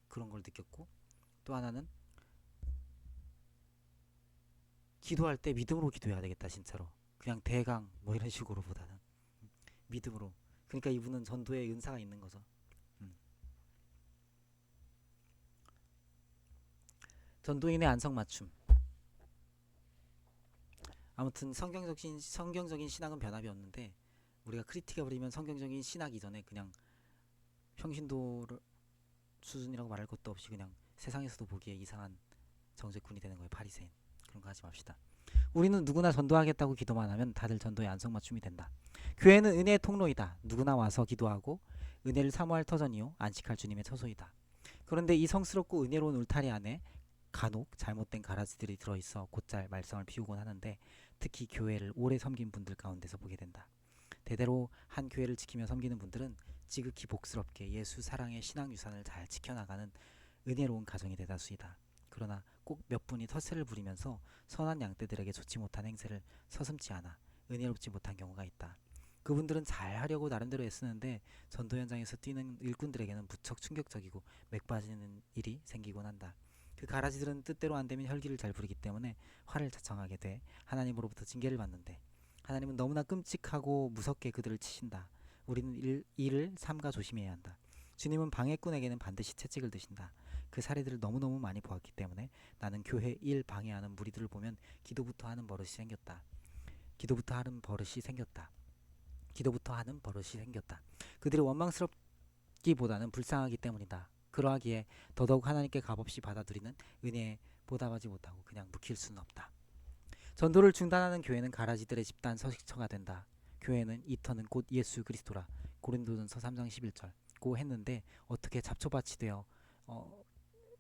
그런 걸 느꼈고, 또 하나는 기도할 때 믿음으로 기도해야 되겠다. 진짜로 그냥 대강 뭐 이런 식으로 보다는 믿음으로. 그러니까 이분은 전도에 은사가 있는 거죠. 전도인의 안성맞춤. 아무튼 성경적인 신학은 변함이 없는데, 우리가 크리틱해 버리면 성경적인 신학 이전에 그냥 평신도 수준이라고 말할 것도 없이 그냥 세상에서도 보기에 이상한 정죄꾼이 되는 거예요. 바리새인. 그런 거 하지 맙시다. 우리는 누구나 전도하겠다고 기도만 하면 다들 전도에 안성맞춤이 된다. 교회는 은혜의 통로이다. 누구나 와서 기도하고 은혜를 사모할 터전이요 안식할 주님의 처소이다. 그런데 이 성스럽고 은혜로운 울타리 안에 간혹 잘못된 가라지들이 들어있어 곧잘 말썽을 피우곤 하는데, 특히 교회를 오래 섬긴 분들 가운데서 보게 된다. 대대로 한 교회를 지키며 섬기는 분들은 지극히 복스럽게 예수 사랑의 신앙 유산을 잘 지켜나가는 은혜로운 가정이 대다수이다. 그러나 꼭 몇 분이 텃세를 부리면서 선한 양떼들에게 좋지 못한 행세를 서슴지 않아 은혜롭지 못한 경우가 있다. 그분들은 잘 하려고 나름대로 애쓰는데 전도 현장에서 뛰는 일꾼들에게는 무척 충격적이고 맥 빠지는 일이 생기곤 한다. 그 가라지들은 뜻대로 안 되면 혈기를 잘 부리기 때문에 화를 자청하게 돼 하나님으로부터 징계를 받는데, 하나님은 너무나 끔찍하고 무섭게 그들을 치신다. 우리는 이를 삼가 조심해야 한다. 주님은 방해꾼에게는 반드시 채찍을 드신다. 그 사례들을 너무너무 많이 보았기 때문에 나는 교회 일 방해하는 무리들을 보면 기도부터 하는 버릇이 생겼다. 기도부터 하는 버릇이 생겼다. 기도부터 하는 버릇이 생겼다. 그들이 원망스럽기보다는 불쌍하기 때문이다. 그러하기에 더더욱 하나님께 값없이 받아들이는 은혜에 보답하지 못하고 그냥 묵힐 수는 없다. 전도를 중단하는 교회는 가라지들의 집단 서식처가 된다. 교회는 이 터는 곧 예수 그리스도라 고린도전서 3장 11절 고 했는데 어떻게 잡초밭이 되어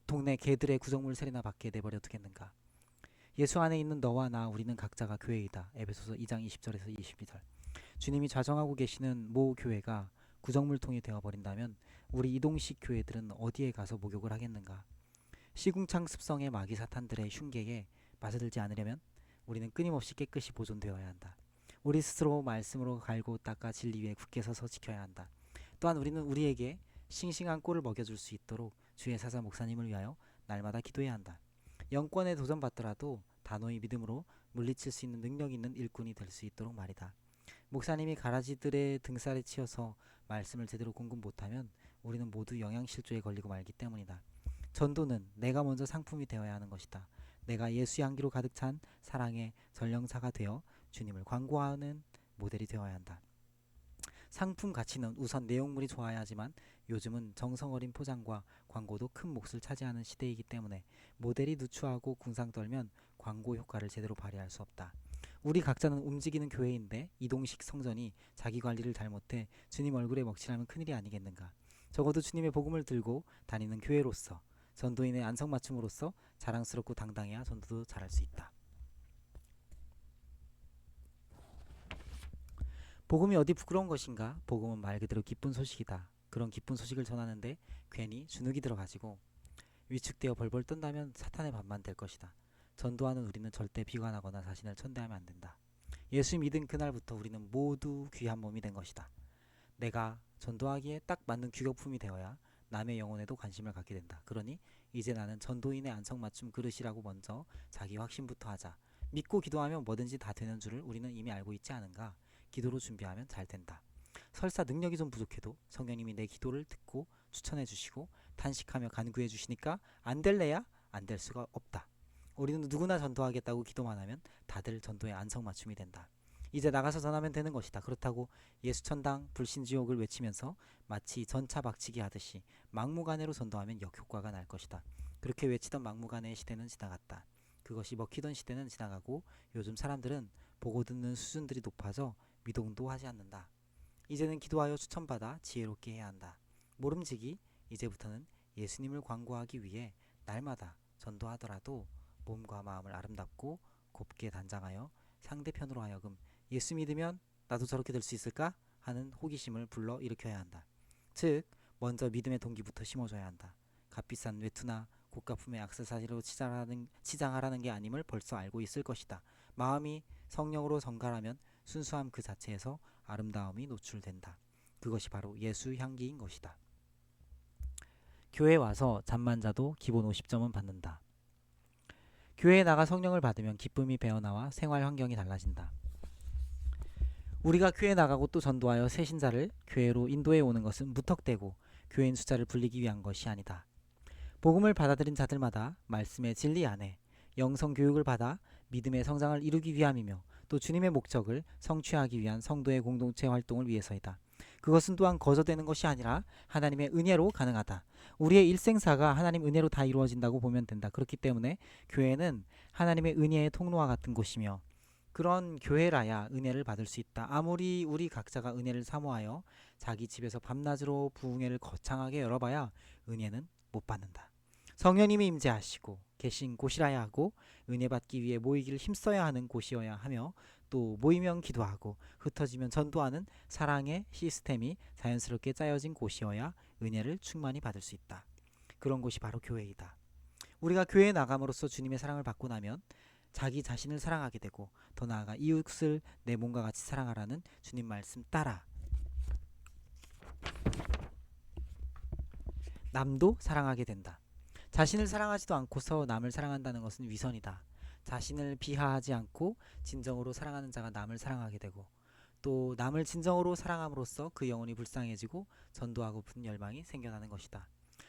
동네 개들의 구정물 세례나 받게 돼버려 두겠는가. 예수 안에 있는 너와 나 우리는 각자가 교회이다. 에베소서 2장 20절에서 22절. 주님이 좌정하고 계시는 모 교회가 구정물통이 되어버린다면 우리 이동식 교회들은 어디에 가서 목욕을 하겠는가. 시궁창 습성의 마귀 사탄들의 흉계에 빠져들지 않으려면 우리는 끊임없이 깨끗이 보존되어야 한다. 우리 스스로 말씀으로 갈고 닦아 진리 위에 굳게 서서 지켜야 한다. 또한 우리는 우리에게 싱싱한 꼴을 먹여줄 수 있도록 주의 사사 목사님을 위하여 날마다 기도해야 한다. 영권에 도전받더라도 단호히 믿음으로 물리칠 수 있는 능력 있는 일꾼이 될 수 있도록 말이다. 목사님이 가라지들의 등살에 치여서 말씀을 제대로 공급 못하면 우리는 모두 영양실조에 걸리고 말기 때문이다. 전도는 내가 먼저 상품이 되어야 하는 것이다. 내가 예수의 향기로 가득 찬 사랑의 전령사가 되어 주님을 광고하는 모델이 되어야 한다. 상품 가치는 우선 내용물이 좋아야 하지만 요즘은 정성 어린 포장과 광고도 큰 몫을 차지하는 시대이기 때문에 모델이 누추하고 궁상 떨면 광고 효과를 제대로 발휘할 수 없다. 우리 각자는 움직이는 교회인데 이동식 성전이 자기 관리를 잘못해 주님 얼굴에 먹칠하면 큰일이 아니겠는가. 적어도 주님의 복음을 들고 다니는 교회로서, 전도인의 안성맞춤으로써 자랑스럽고 당당해야 전도도 잘할 수 있다. 복음이 어디 부끄러운 것인가? 복음은 말 그대로 기쁜 소식이다. 그런 기쁜 소식을 전하는데 괜히 주눅이 들어가지고 위축되어 벌벌 떤다면 사탄의 밥만 될 것이다. 전도하는 우리는 절대 비관하거나 자신을 천대하면 안 된다. 예수 믿은 그날부터 우리는 모두 귀한 몸이 된 것이다. 내가 전도하기에 딱 맞는 규격품이 되어야 남의 영혼에도 관심을 갖게 된다. 그러니 이제 나는 전도인의 안성맞춤 그릇이라고 먼저 자기 확신부터 하자. 믿고 기도하면 뭐든지 다 되는 줄을 우리는 이미 알고 있지 않은가? 기도로 준비하면 잘 된다. 설사 능력이 좀 부족해도 성령님이 내 기도를 듣고 추천해 주시고 탄식하며 간구해 주시니까 안 될래야 안 될 수가 없다. 우리는 누구나 전도하겠다고 기도만 하면 다들 전도의 안성맞춤이 된다. 이제 나가서 전하면 되는 것이다. 그렇다고 예수천당 불신지옥을 외치면서 마치 전차 박치기 하듯이 막무가내로 전도하면 역효과가 날 것이다. 그렇게 외치던 막무가내의 시대는 지나갔다. 그것이 먹히던 시대는 지나가고 요즘 사람들은 보고 듣는 수준들이 높아져 미동도 하지 않는다. 이제는 기도하여 추천받아 지혜롭게 해야 한다. 모름지기 이제부터는 예수님을 광고하기 위해 날마다 전도하더라도 몸과 마음을 아름답고 곱게 단장하여 상대편으로 하여금 예수 믿으면 나도 저렇게 될 수 있을까? 하는 호기심을 불러 일으켜야 한다. 즉 먼저 믿음의 동기부터 심어줘야 한다. 값비싼 외투나 고가품의 액세서리로 치장하라는 게 아님을 벌써 알고 있을 것이다. 마음이 성령으로 정갈하면 순수함 그 자체에서 아름다움이 노출된다. 그것이 바로 예수 향기인 것이다. 교회에 와서 잠만 자도 기본 50점은 받는다. 교회에 나가 성령을 받으면 기쁨이 배어나와 생활 환경이 달라진다. 우리가 교회에 나가고 또 전도하여 새 신자를 교회로 인도해 오는 것은 무턱대고 교인 숫자를 불리기 위한 것이 아니다. 복음을 받아들인 자들마다 말씀의 진리 안에 영성 교육을 받아 믿음의 성장을 이루기 위함이며 또 주님의 목적을 성취하기 위한 성도의 공동체 활동을 위해서이다. 그것은 또한 거저되는 것이 아니라 하나님의 은혜로 가능하다. 우리의 일생사가 하나님 은혜로 다 이루어진다고 보면 된다. 그렇기 때문에 교회는 하나님의 은혜의 통로와 같은 곳이며 그런 교회라야 은혜를 받을 수 있다. 아무리 우리 각자가 은혜를 사모하여 자기 집에서 밤낮으로 부흥회를 거창하게 열어봐야 은혜는 못 받는다. 성령님이 임재하시고 계신 곳이라야 하고 은혜 받기 위해 모이기를 힘써야 하는 곳이어야 하며 또 모이면 기도하고 흩어지면 전도하는 사랑의 시스템이 자연스럽게 짜여진 곳이어야 은혜를 충만히 받을 수 있다. 그런 곳이 바로 교회이다. 우리가 교회에 나감으로써 주님의 사랑을 받고 나면 자기 자신을 사랑하게 되고 더 나아가 이웃을 내 몸과 같이 사랑하라는 주님 말씀 따라 남도 사랑하게 된다. 자신을 사랑하지도 않고서 남을 사랑한다는 것은 위선이다. 자신을 비하하지 않고 진정으로 사랑하는 자가 남을 사랑하게 되고 또 남을 진정으로 사랑함으로써 그 영혼이 불쌍해지고 전도하고픈 열망이 생겨나는 것이다.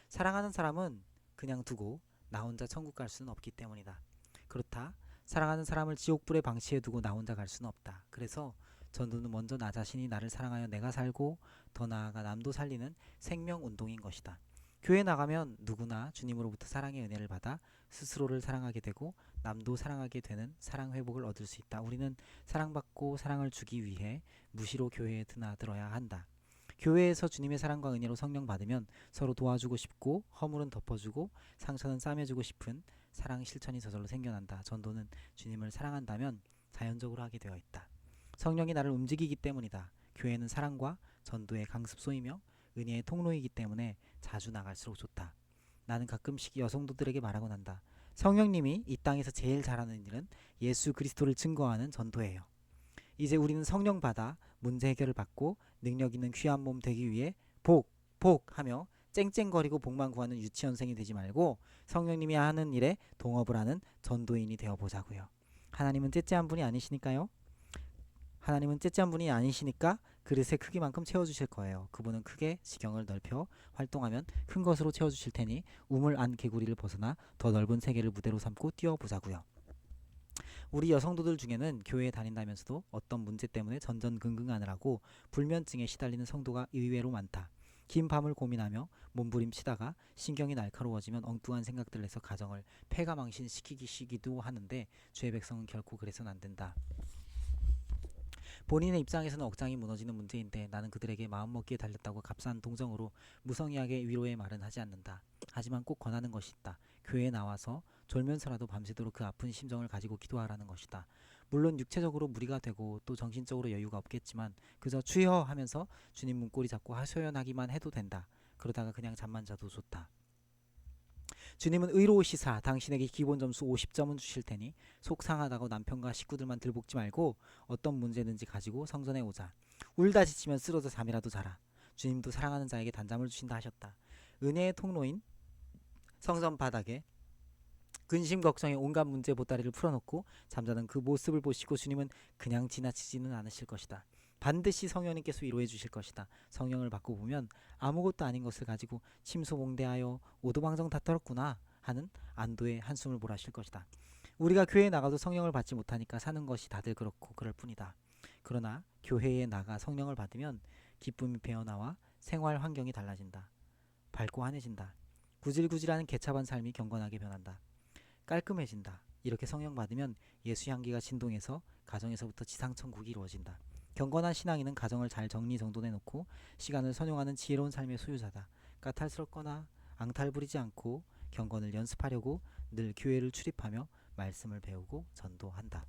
사랑하는 사람은 그냥 두고 나 혼자 천국 갈 수는 없기 때문이다. 그렇다. 사랑하는 사람을 지옥불에 방치해 두고 나 혼자 갈 수는 없다. 그래서 전도는 먼저 나 자신이 나를 사랑하여 내가 살고 더 나아가 남도 살리는 생명운동인 것이다. 교회 나가면 누구나 주님으로부터 사랑의 은혜를 받아 스스로를 사랑하게 되고 남도 사랑하게 되는 사랑 회복을 얻을 수 있다. 우리는 사랑받고 사랑을 주기 위해 무시로 교회에 드나들어야 한다. 교회에서 주님의 사랑과 은혜로 성령 받으면 서로 도와주고 싶고 허물은 덮어주고 상처는 싸매주고 싶은 사랑 실천이 저절로 생겨난다. 전도는 주님을 사랑한다면 자연적으로 하게 되어 있다. 성령이 나를 움직이기 때문이다. 교회는 사랑과 전도의 강습소이며 은혜의 통로이기 때문에 자주 나갈수록 좋다. 나는 가끔씩 여성도들에게 말하곤 한다. 성령님이 이 땅에서 제일 잘하는 일은 예수 그리스도를 증거하는 전도예요. 이제 우리는 성령 받아 문제 해결을 받고 능력 있는 귀한 몸 되기 위해 복 하며 쨍쨍거리고 복만 구하는 유치원생이 되지 말고 성령님이 하는 일에 동업을 하는 전도인이 되어보자고요. 하나님은 째째한 분이 아니시니까요. 하나님은 째째한 분이 아니시니까 그릇의 크기만큼 채워주실 거예요. 그분은 크게 지경을 넓혀 활동하면 큰 것으로 채워주실 테니 우물 안 개구리를 벗어나 더 넓은 세계를 무대로 삼고 뛰어보자고요. 우리 여성도들 중에는 교회에 다닌다면서도 어떤 문제 때문에 전전긍긍하느라고 불면증에 시달리는 성도가 의외로 많다. 긴 밤을 고민하며 몸부림치다가 신경이 날카로워지면 엉뚱한 생각들을 해서 가정을 패가망신시키기도 하는데 죄의 백성은 결코 그래서는 안 된다. 본인의 입장에서는 억장이 무너지는 문제인데 나는 그들에게 마음먹기에 달렸다고 값싼 동정으로 무성의하게 위로의 말은 하지 않는다. 하지만 꼭 권하는 것이 있다. 교회에 나와서 졸면서라도 밤새도록 그 아픈 심정을 가지고 기도하라는 것이다. 물론 육체적으로 무리가 되고 또 정신적으로 여유가 없겠지만 그저 주여 하면서 주님 문고리 잡고 하소연하기만 해도 된다. 그러다가 그냥 잠만 자도 좋다. 주님은 의로우시사 당신에게 기본 점수 50점은 주실 테니 속 상하다고 남편과 식구들만 들볶지 말고 어떤 문제든지 가지고 성전에 오자. 울다 지치면 쓰러져 잠이라도 자라. 주님도 사랑하는 자에게 단잠을 주신다 하셨다. 은혜의 통로인 성전 바닥에 근심 걱정의 온갖 문제 보따리를 풀어놓고 잠자는 그 모습을 보시고 주님은 그냥 지나치지는 않으실 것이다. 반드시 성령님께서 위로해 주실 것이다. 성령을 받고 보면 아무것도 아닌 것을 가지고 침소봉대하여 오도방정 다 떨었구나 하는 안도의 한숨을 몰아쉴 것이다. 우리가 교회에 나가도 성령을 받지 못하니까 사는 것이 다들 그렇고 그럴 뿐이다. 그러나 교회에 나가 성령을 받으면 기쁨이 배어나와 생활 환경이 달라진다. 밝고 환해진다. 구질구질하는 개차반 삶이 경건하게 변한다. 깔끔해진다. 이렇게 성령 받으면 예수 향기가 진동해서 가정에서부터 지상천국이 이루어진다. 경건한 신앙인은 가정을 잘 정리정돈해 놓고 시간을 선용하는 지혜로운 삶의 소유자다. 까탈스럽거나 앙탈 부리지 않고 경건을 연습하려고 늘 교회를 출입하며 말씀을 배우고 전도한다.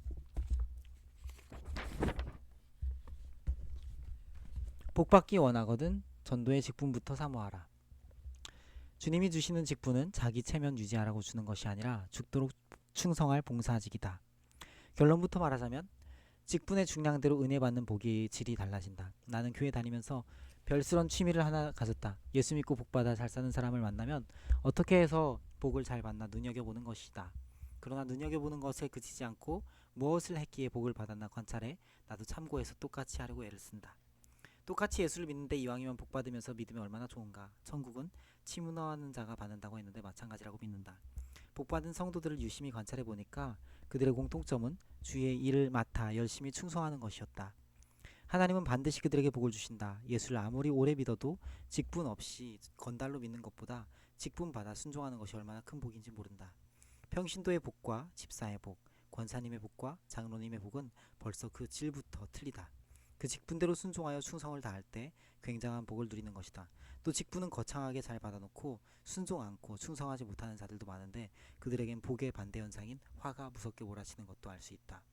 복받기 원하거든 전도의 직분부터 사모하라. 주님이 주시는 직분은 자기 체면 유지하라고 주는 것이 아니라 죽도록 충성할 봉사직이다. 결론부터 말하자면 직분의 중량대로 은혜 받는 복의 질이 달라진다. 나는 교회 다니면서 별스런 취미를 하나 가졌다. 예수 믿고 복받아 잘 사는 사람을 만나면 어떻게 해서 복을 잘 받나 눈여겨보는 것이다. 그러나 눈여겨보는 것에 그치지 않고 무엇을 했기에 복을 받았나 관찰해 나도 참고해서 똑같이 하려고 애를 쓴다. 똑같이 예수를 믿는데 이왕이면 복받으면서 믿으면 얼마나 좋은가. 천국은 침문화하는 자가 받는다고 했는데 마찬가지라고 믿는다. 복받은 성도들을 유심히 관찰해 보니까 그들의 공통점은 주의 일을 맡아 열심히 충성하는 것이었다. 하나님은 반드시 그들에게 복을 주신다. 예수를 아무리 오래 믿어도 직분 없이 건달로 믿는 것보다 직분 받아 순종하는 것이 얼마나 큰 복인지 모른다. 평신도의 복과 집사의 복, 권사님의 복과 장로님의 복은 벌써 그 질부터 틀리다. 그 직분대로 순종하여 충성을 다할 때 굉장한 복을 누리는 것이다. 또 직분은 거창하게 잘 받아놓고 순종 않고 충성하지 못하는 자들도 많은데 그들에겐 복의 반대 현상인 화가 무섭게 몰아치는 것도 알 수 있다.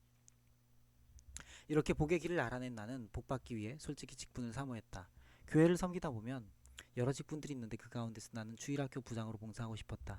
이렇게 복의 길을 알아낸 나는 복받기 위해 솔직히 직분을 사모했다. 교회를 섬기다 보면 여러 직분들이 있는데 그 가운데서 나는 주일학교 부장으로 봉사하고 싶었다.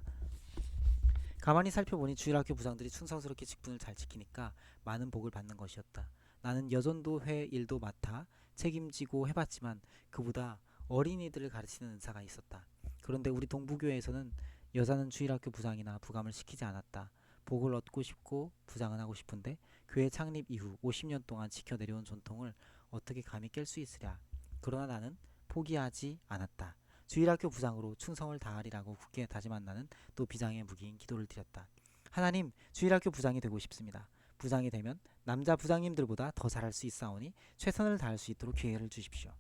가만히 살펴보니 주일학교 부장들이 충성스럽게 직분을 잘 지키니까 많은 복을 받는 것이었다. 나는 여전도회 일도 맡아 책임지고 해봤지만 그보다 어린이들을 가르치는 은사가 있었다. 그런데 우리 동부교회에서는 여자는 주일학교 부장이나 부감을 시키지 않았다. 복을 얻고 싶고 부장은 하고 싶은데 교회 창립 이후 50년 동안 지켜 내려온 전통을 어떻게 감히 깰 수 있으랴. 그러나 나는 포기하지 않았다. 주일학교 부장으로 충성을 다하리라고 굳게 다짐한 나는 또 비장의 무기인 기도를 드렸다. 하나님, 주일학교 부장이 되고 싶습니다. 부장이 되면 남자 부장님들보다 더 잘할 수 있사오니 최선을 다할 수 있도록 기회를 주십시오.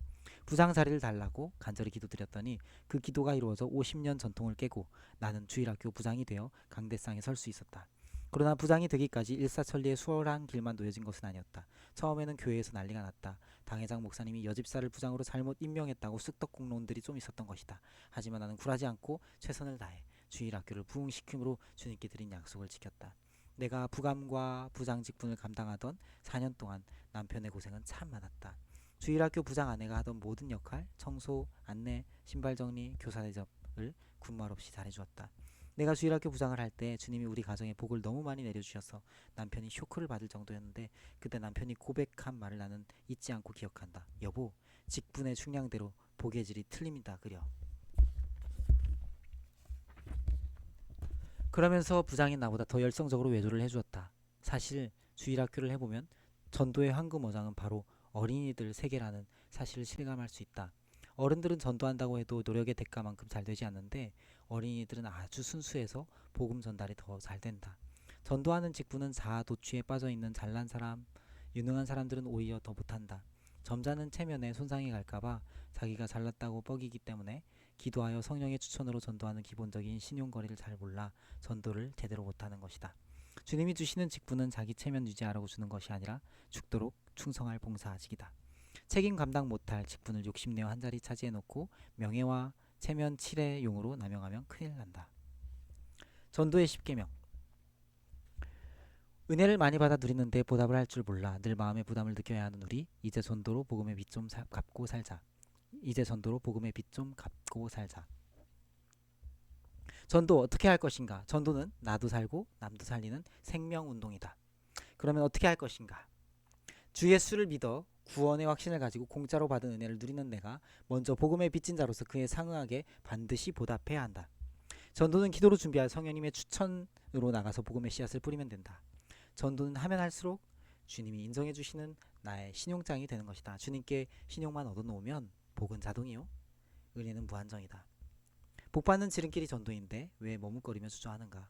부장 자리를 달라고 간절히 기도드렸더니 그 기도가 이루어져 50년 전통을 깨고 나는 주일학교 부장이 되어 강대상에 설 수 있었다. 그러나 부장이 되기까지 일사천리의 수월한 길만 놓여진 것은 아니었다. 처음에는 교회에서 난리가 났다. 당회장 목사님이 여집사를 부장으로 잘못 임명했다고 쑥덕공론들이 좀 있었던 것이다. 하지만 나는 굴하지 않고 최선을 다해 주일학교를 부흥시킴으로 주님께 드린 약속을 지켰다. 내가 부감과 부장 직분을 감당하던 4년 동안 남편의 고생은 참 많았다. 주일학교 부장 아내가 하던 모든 역할, 청소, 안내, 신발 정리, 교사 대접을 군말 없이 잘해주었다. 내가 주일학교 부장을 할 때 주님이 우리 가정에 복을 너무 많이 내려주셔서 남편이 쇼크를 받을 정도였는데 그때 남편이 고백한 말을 나는 잊지 않고 기억한다. 여보, 직분의 중량대로 복의 질이 틀림이다 그려. 그러면서 부장인 나보다 더 열성적으로 외조를 해주었다. 사실 주일학교를 해보면 전도의 황금어장은 바로 어린이들 세계라는 사실을 실감할 수 있다. 어른들은 전도한다고 해도 노력의 대가만큼 잘 되지 않는데 어린이들은 아주 순수해서 복음 전달이 더 잘 된다. 전도하는 직분은 자아 도취에 빠져있는 잘난 사람, 유능한 사람들은 오히려 더 못한다. 점잖은 체면에 손상이 갈까봐 자기가 잘났다고 뻐기기 때문에 기도하여 성령의 추천으로 전도하는 기본적인 신용거리를 잘 몰라 전도를 제대로 못하는 것이다. 주님이 주시는 직분은 자기 체면 유지하라고 주는 것이 아니라 죽도록 충성할 봉사직이다. 책임 감당 못할 직분을 욕심내어 한자리 차지해놓고 명예와 체면 칠해용으로 남용하면 큰일 난다. 전도의 10계명. 은혜를 많이 받아 누리는데 보답을 할 줄 몰라 늘 마음의 부담을 느껴야 하는 우리, 이제 전도로 복음의 빚 좀 갚고 살자. 이제 전도로 복음의 빚 좀 갚고 살자. 전도 어떻게 할 것인가? 전도는 나도 살고 남도 살리는 생명운동이다. 그러면 어떻게 할 것인가? 주 예수를 믿어 구원의 확신을 가지고 공짜로 받은 은혜를 누리는 내가 먼저 복음의 빚진 자로서 그에 상응하게 반드시 보답해야 한다. 전도는 기도로 준비할 성령님의 추천으로 나가서 복음의 씨앗을 뿌리면 된다. 전도는 하면 할수록 주님이 인정해 주시는 나의 신용장이 되는 것이다. 주님께 신용만 얻어놓으면 복은 자동이요, 은혜는 무한정이다. 복받는 지름길이 전도인데 왜 머뭇거리며 주저하는가?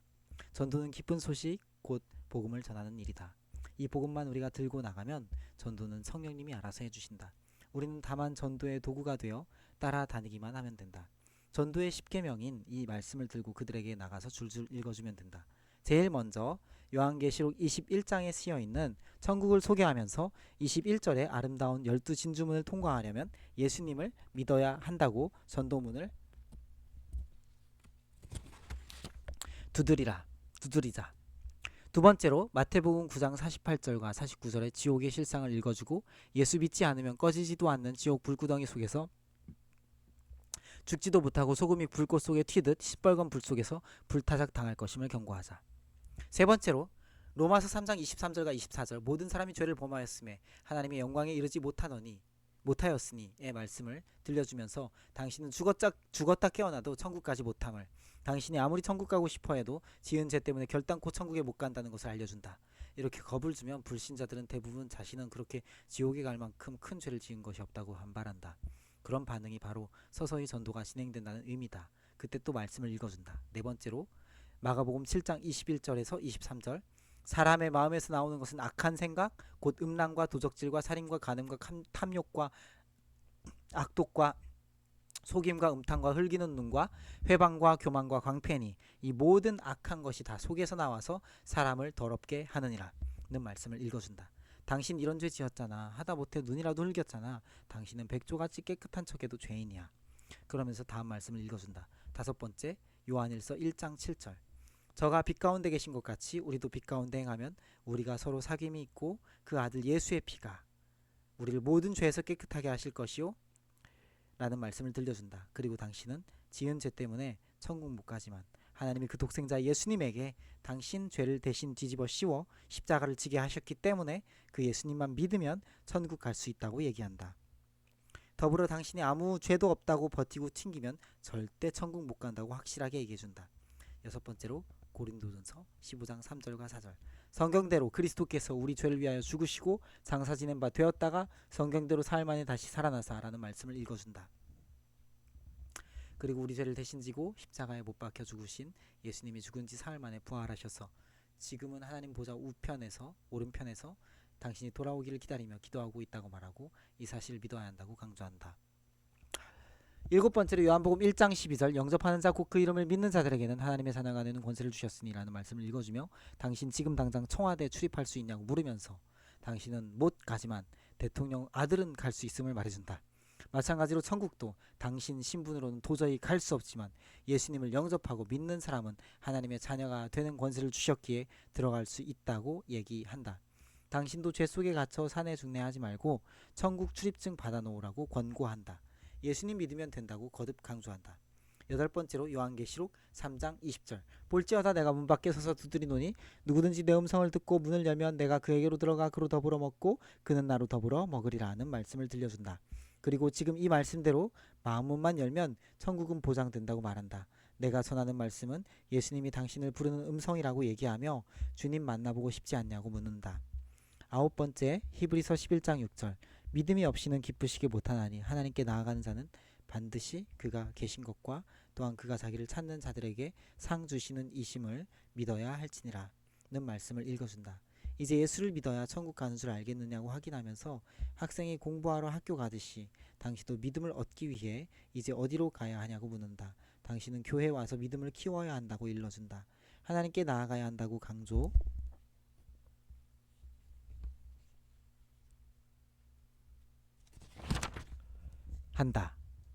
전도는 기쁜 소식 곧 복음을 전하는 일이다. 이 복음만 우리가 들고 나가면 전도는 성령님이 알아서 해주신다. 우리는 다만 전도의 도구가 되어 따라다니기만 하면 된다. 전도의 10계명인 이 말씀을 들고 그들에게 나가서 줄줄 읽어주면 된다. 제일 먼저 요한계시록 21장에 쓰여있는 천국을 소개하면서 21절의 아름다운 12진주문을 통과하려면 예수님을 믿어야 한다고 전도문을 두드리자. 두 번째로 마태복음 9장 48절과 49절의 지옥의 실상을 읽어주고 예수 믿지 않으면 꺼지지도 않는 지옥 불구덩이 속에서 죽지도 못하고 소금이 불꽃 속에 튀듯 시뻘건 불 속에서 불타작 당할 것임을 경고하자. 세 번째로 로마서 3장 23절과 24절 모든 사람이 죄를 범하였음에 하나님의 영광에 이르지 못하였으니의 말씀을 들려주면서 당신은 죽었다 깨어나도 천국까지 못함을, 당신이 아무리 천국 가고 싶어해도 지은 죄 때문에 결단코 천국에 못 간다는 것을 알려준다. 이렇게 겁을 주면 불신자들은 대부분 자신은 그렇게 지옥에 갈 만큼 큰 죄를 지은 것이 없다고 반발한다. 그런 반응이 바로 서서히 전도가 진행된다는 의미다. 그때 또 말씀을 읽어준다. 네 번째로 마가복음 7장 21절에서 23절 사람의 마음에서 나오는 것은 악한 생각, 곧 음란과 도적질과 살인과 간음과 탐욕과 악독과 속임과 음탕과 흘기는 눈과 회방과 교만과 광패니 이 모든 악한 것이 다 속에서 나와서 사람을 더럽게 하느니라 는 말씀을 읽어준다. 당신 이런 죄 지었잖아. 하다못해 눈이라도 흘겼잖아. 당신은 백조같이 깨끗한 척해도 죄인이야. 그러면서 다음 말씀을 읽어준다. 다섯 번째, 요한일서 1장 7절. 저가 빛 가운데 계신 것 같이 우리도 빛 가운데 행하면 우리가 서로 사귐이 있고 그 아들 예수의 피가 우리를 모든 죄에서 깨끗하게 하실 것이요 라는 말씀을 들려준다. 그리고 당신은 지은 죄 때문에 천국 못 가지만 하나님이 그 독생자 예수님에게 당신 죄를 대신 뒤집어 씌워 십자가를 지게 하셨기 때문에 그 예수님만 믿으면 천국 갈 수 있다고 얘기한다. 더불어 당신이 아무 죄도 없다고 버티고 튕기면 절대 천국 못 간다고 확실하게 얘기해준다. 여섯 번째로 고린도전서 15장 3절과 4절. 성경대로 그리스도께서 우리 죄를 위하여 죽으시고 장사 지낸 바 되었다가 성경대로 사흘 만에 다시 살아나사 라는 말씀을 읽어준다. 그리고 우리 죄를 대신 지고 십자가에 못 박혀 죽으신 예수님이 죽은 지 사흘 만에 부활하셔서 지금은 하나님 보좌 우편에서 오른편에서 당신이 돌아오기를 기다리며 기도하고 있다고 말하고 이 사실을 믿어야 한다고 강조한다. 일곱 번째로 요한복음 1장 12절. 영접하는 자 곧 그 이름을 믿는 자들에게는 하나님의 자녀가 되는 권세를 주셨으니 라는 말씀을 읽어주며 당신 지금 당장 청와대에 출입할 수 있냐고 물으면서 당신은 못 가지만 대통령 아들은 갈 수 있음을 말해준다. 마찬가지로 천국도 당신 신분으로는 도저히 갈 수 없지만 예수님을 영접하고 믿는 사람은 하나님의 자녀가 되는 권세를 주셨기에 들어갈 수 있다고 얘기한다. 당신도 죄 속에 갇혀 산에 중내하지 말고 천국 출입증 받아놓으라고 권고한다. 예수님 믿으면 된다고 거듭 강조한다. 여덟 번째로 요한계시록 3장 20절. 볼지어다 내가 문 밖에 서서 두드리노니 누구든지 내 음성을 듣고 문을 열면 내가 그에게로 들어가 그로 더불어 먹고 그는 나로 더불어 먹으리라 하는 말씀을 들려준다. 그리고 지금 이 말씀대로 마음문만 열면 천국은 보장된다고 말한다. 내가 전하는 말씀은 예수님이 당신을 부르는 음성이라고 얘기하며 주님 만나보고 싶지 않냐고 묻는다. 아홉 번째, 히브리서 11장 6절. 믿음이 없이는 기쁘시게 못하나니 하나님께 나아가는 자는 반드시 그가 계신 것과 또한 그가 자기를 찾는 자들에게 상 주시는 이심을 믿어야 할지니라 는 말씀을 읽어준다. 이제 예수를 믿어야 천국 가는 줄 알겠느냐고 확인하면서 학생이 공부하러 학교 가듯이 당신도 믿음을 얻기 위해 이제 어디로 가야 하냐고 묻는다. 당신은 교회에 와서 믿음을 키워야 한다고 일러준다. 하나님께 나아가야 한다고 강조한다.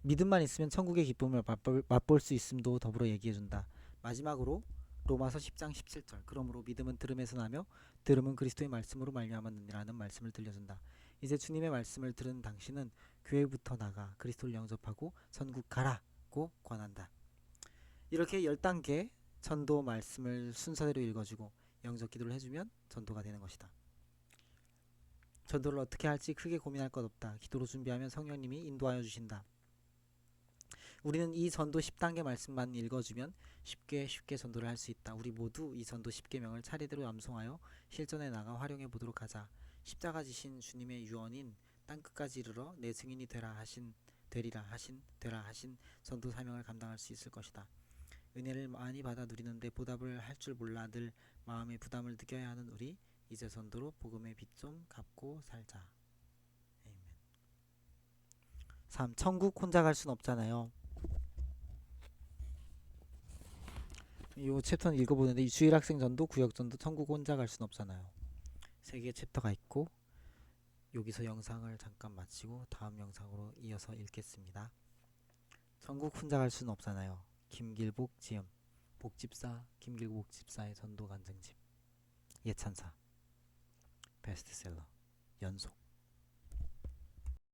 믿음만 있으면 천국의 기쁨을 맛볼 수 있음도 더불어 얘기해준다. 마지막으로 로마서 10장 17절. 그러므로 믿음은 들음에서 나며 들음은 그리스도의 말씀으로 말미암았느니라는 말씀을 들려준다. 이제 주님의 말씀을 들은 당신은 교회부터 나가 그리스도를 영접하고 천국 가라고 권한다. 이렇게 10단계 전도 말씀을 순서대로 읽어주고 영접 기도를 해주면 전도가 되는 것이다. 전도를 어떻게 할지 크게 고민할 것 없다. 기도로 준비하면 성령님이 인도하여 주신다. 우리는 이 전도 10단계 말씀만 읽어주면 쉽게 전도를 할 수 있다. 우리 모두 이 전도 10계명을 차례대로 암송하여 실전에 나가 활용해 보도록 하자. 십자가 지신 주님의 유언인 땅끝까지 이르러 내 증인이 되라 하신 전도 사명을 감당할 수 있을 것이다. 은혜를 많이 받아 누리는데 보답을 할 줄 몰라 늘 마음의 부담을 느껴야 하는 우리, 이제 전도로 복음의 빚 좀 갚고 살자. 아멘. 3. 천국 혼자 갈 순 없잖아요. 이 챕터는 읽어보는데 이 주일학생 전도, 구역 전도, 천국 혼자 갈 순 없잖아요. 3개의 챕터가 있고 여기서 영상을 잠깐 마치고 다음 영상으로 이어서 읽겠습니다. 천국 혼자 갈 수는 없잖아요. 김길복 지음, 복집사 김길복 복집사의 전도 간증집, 예찬사, 베스트셀러, 연속.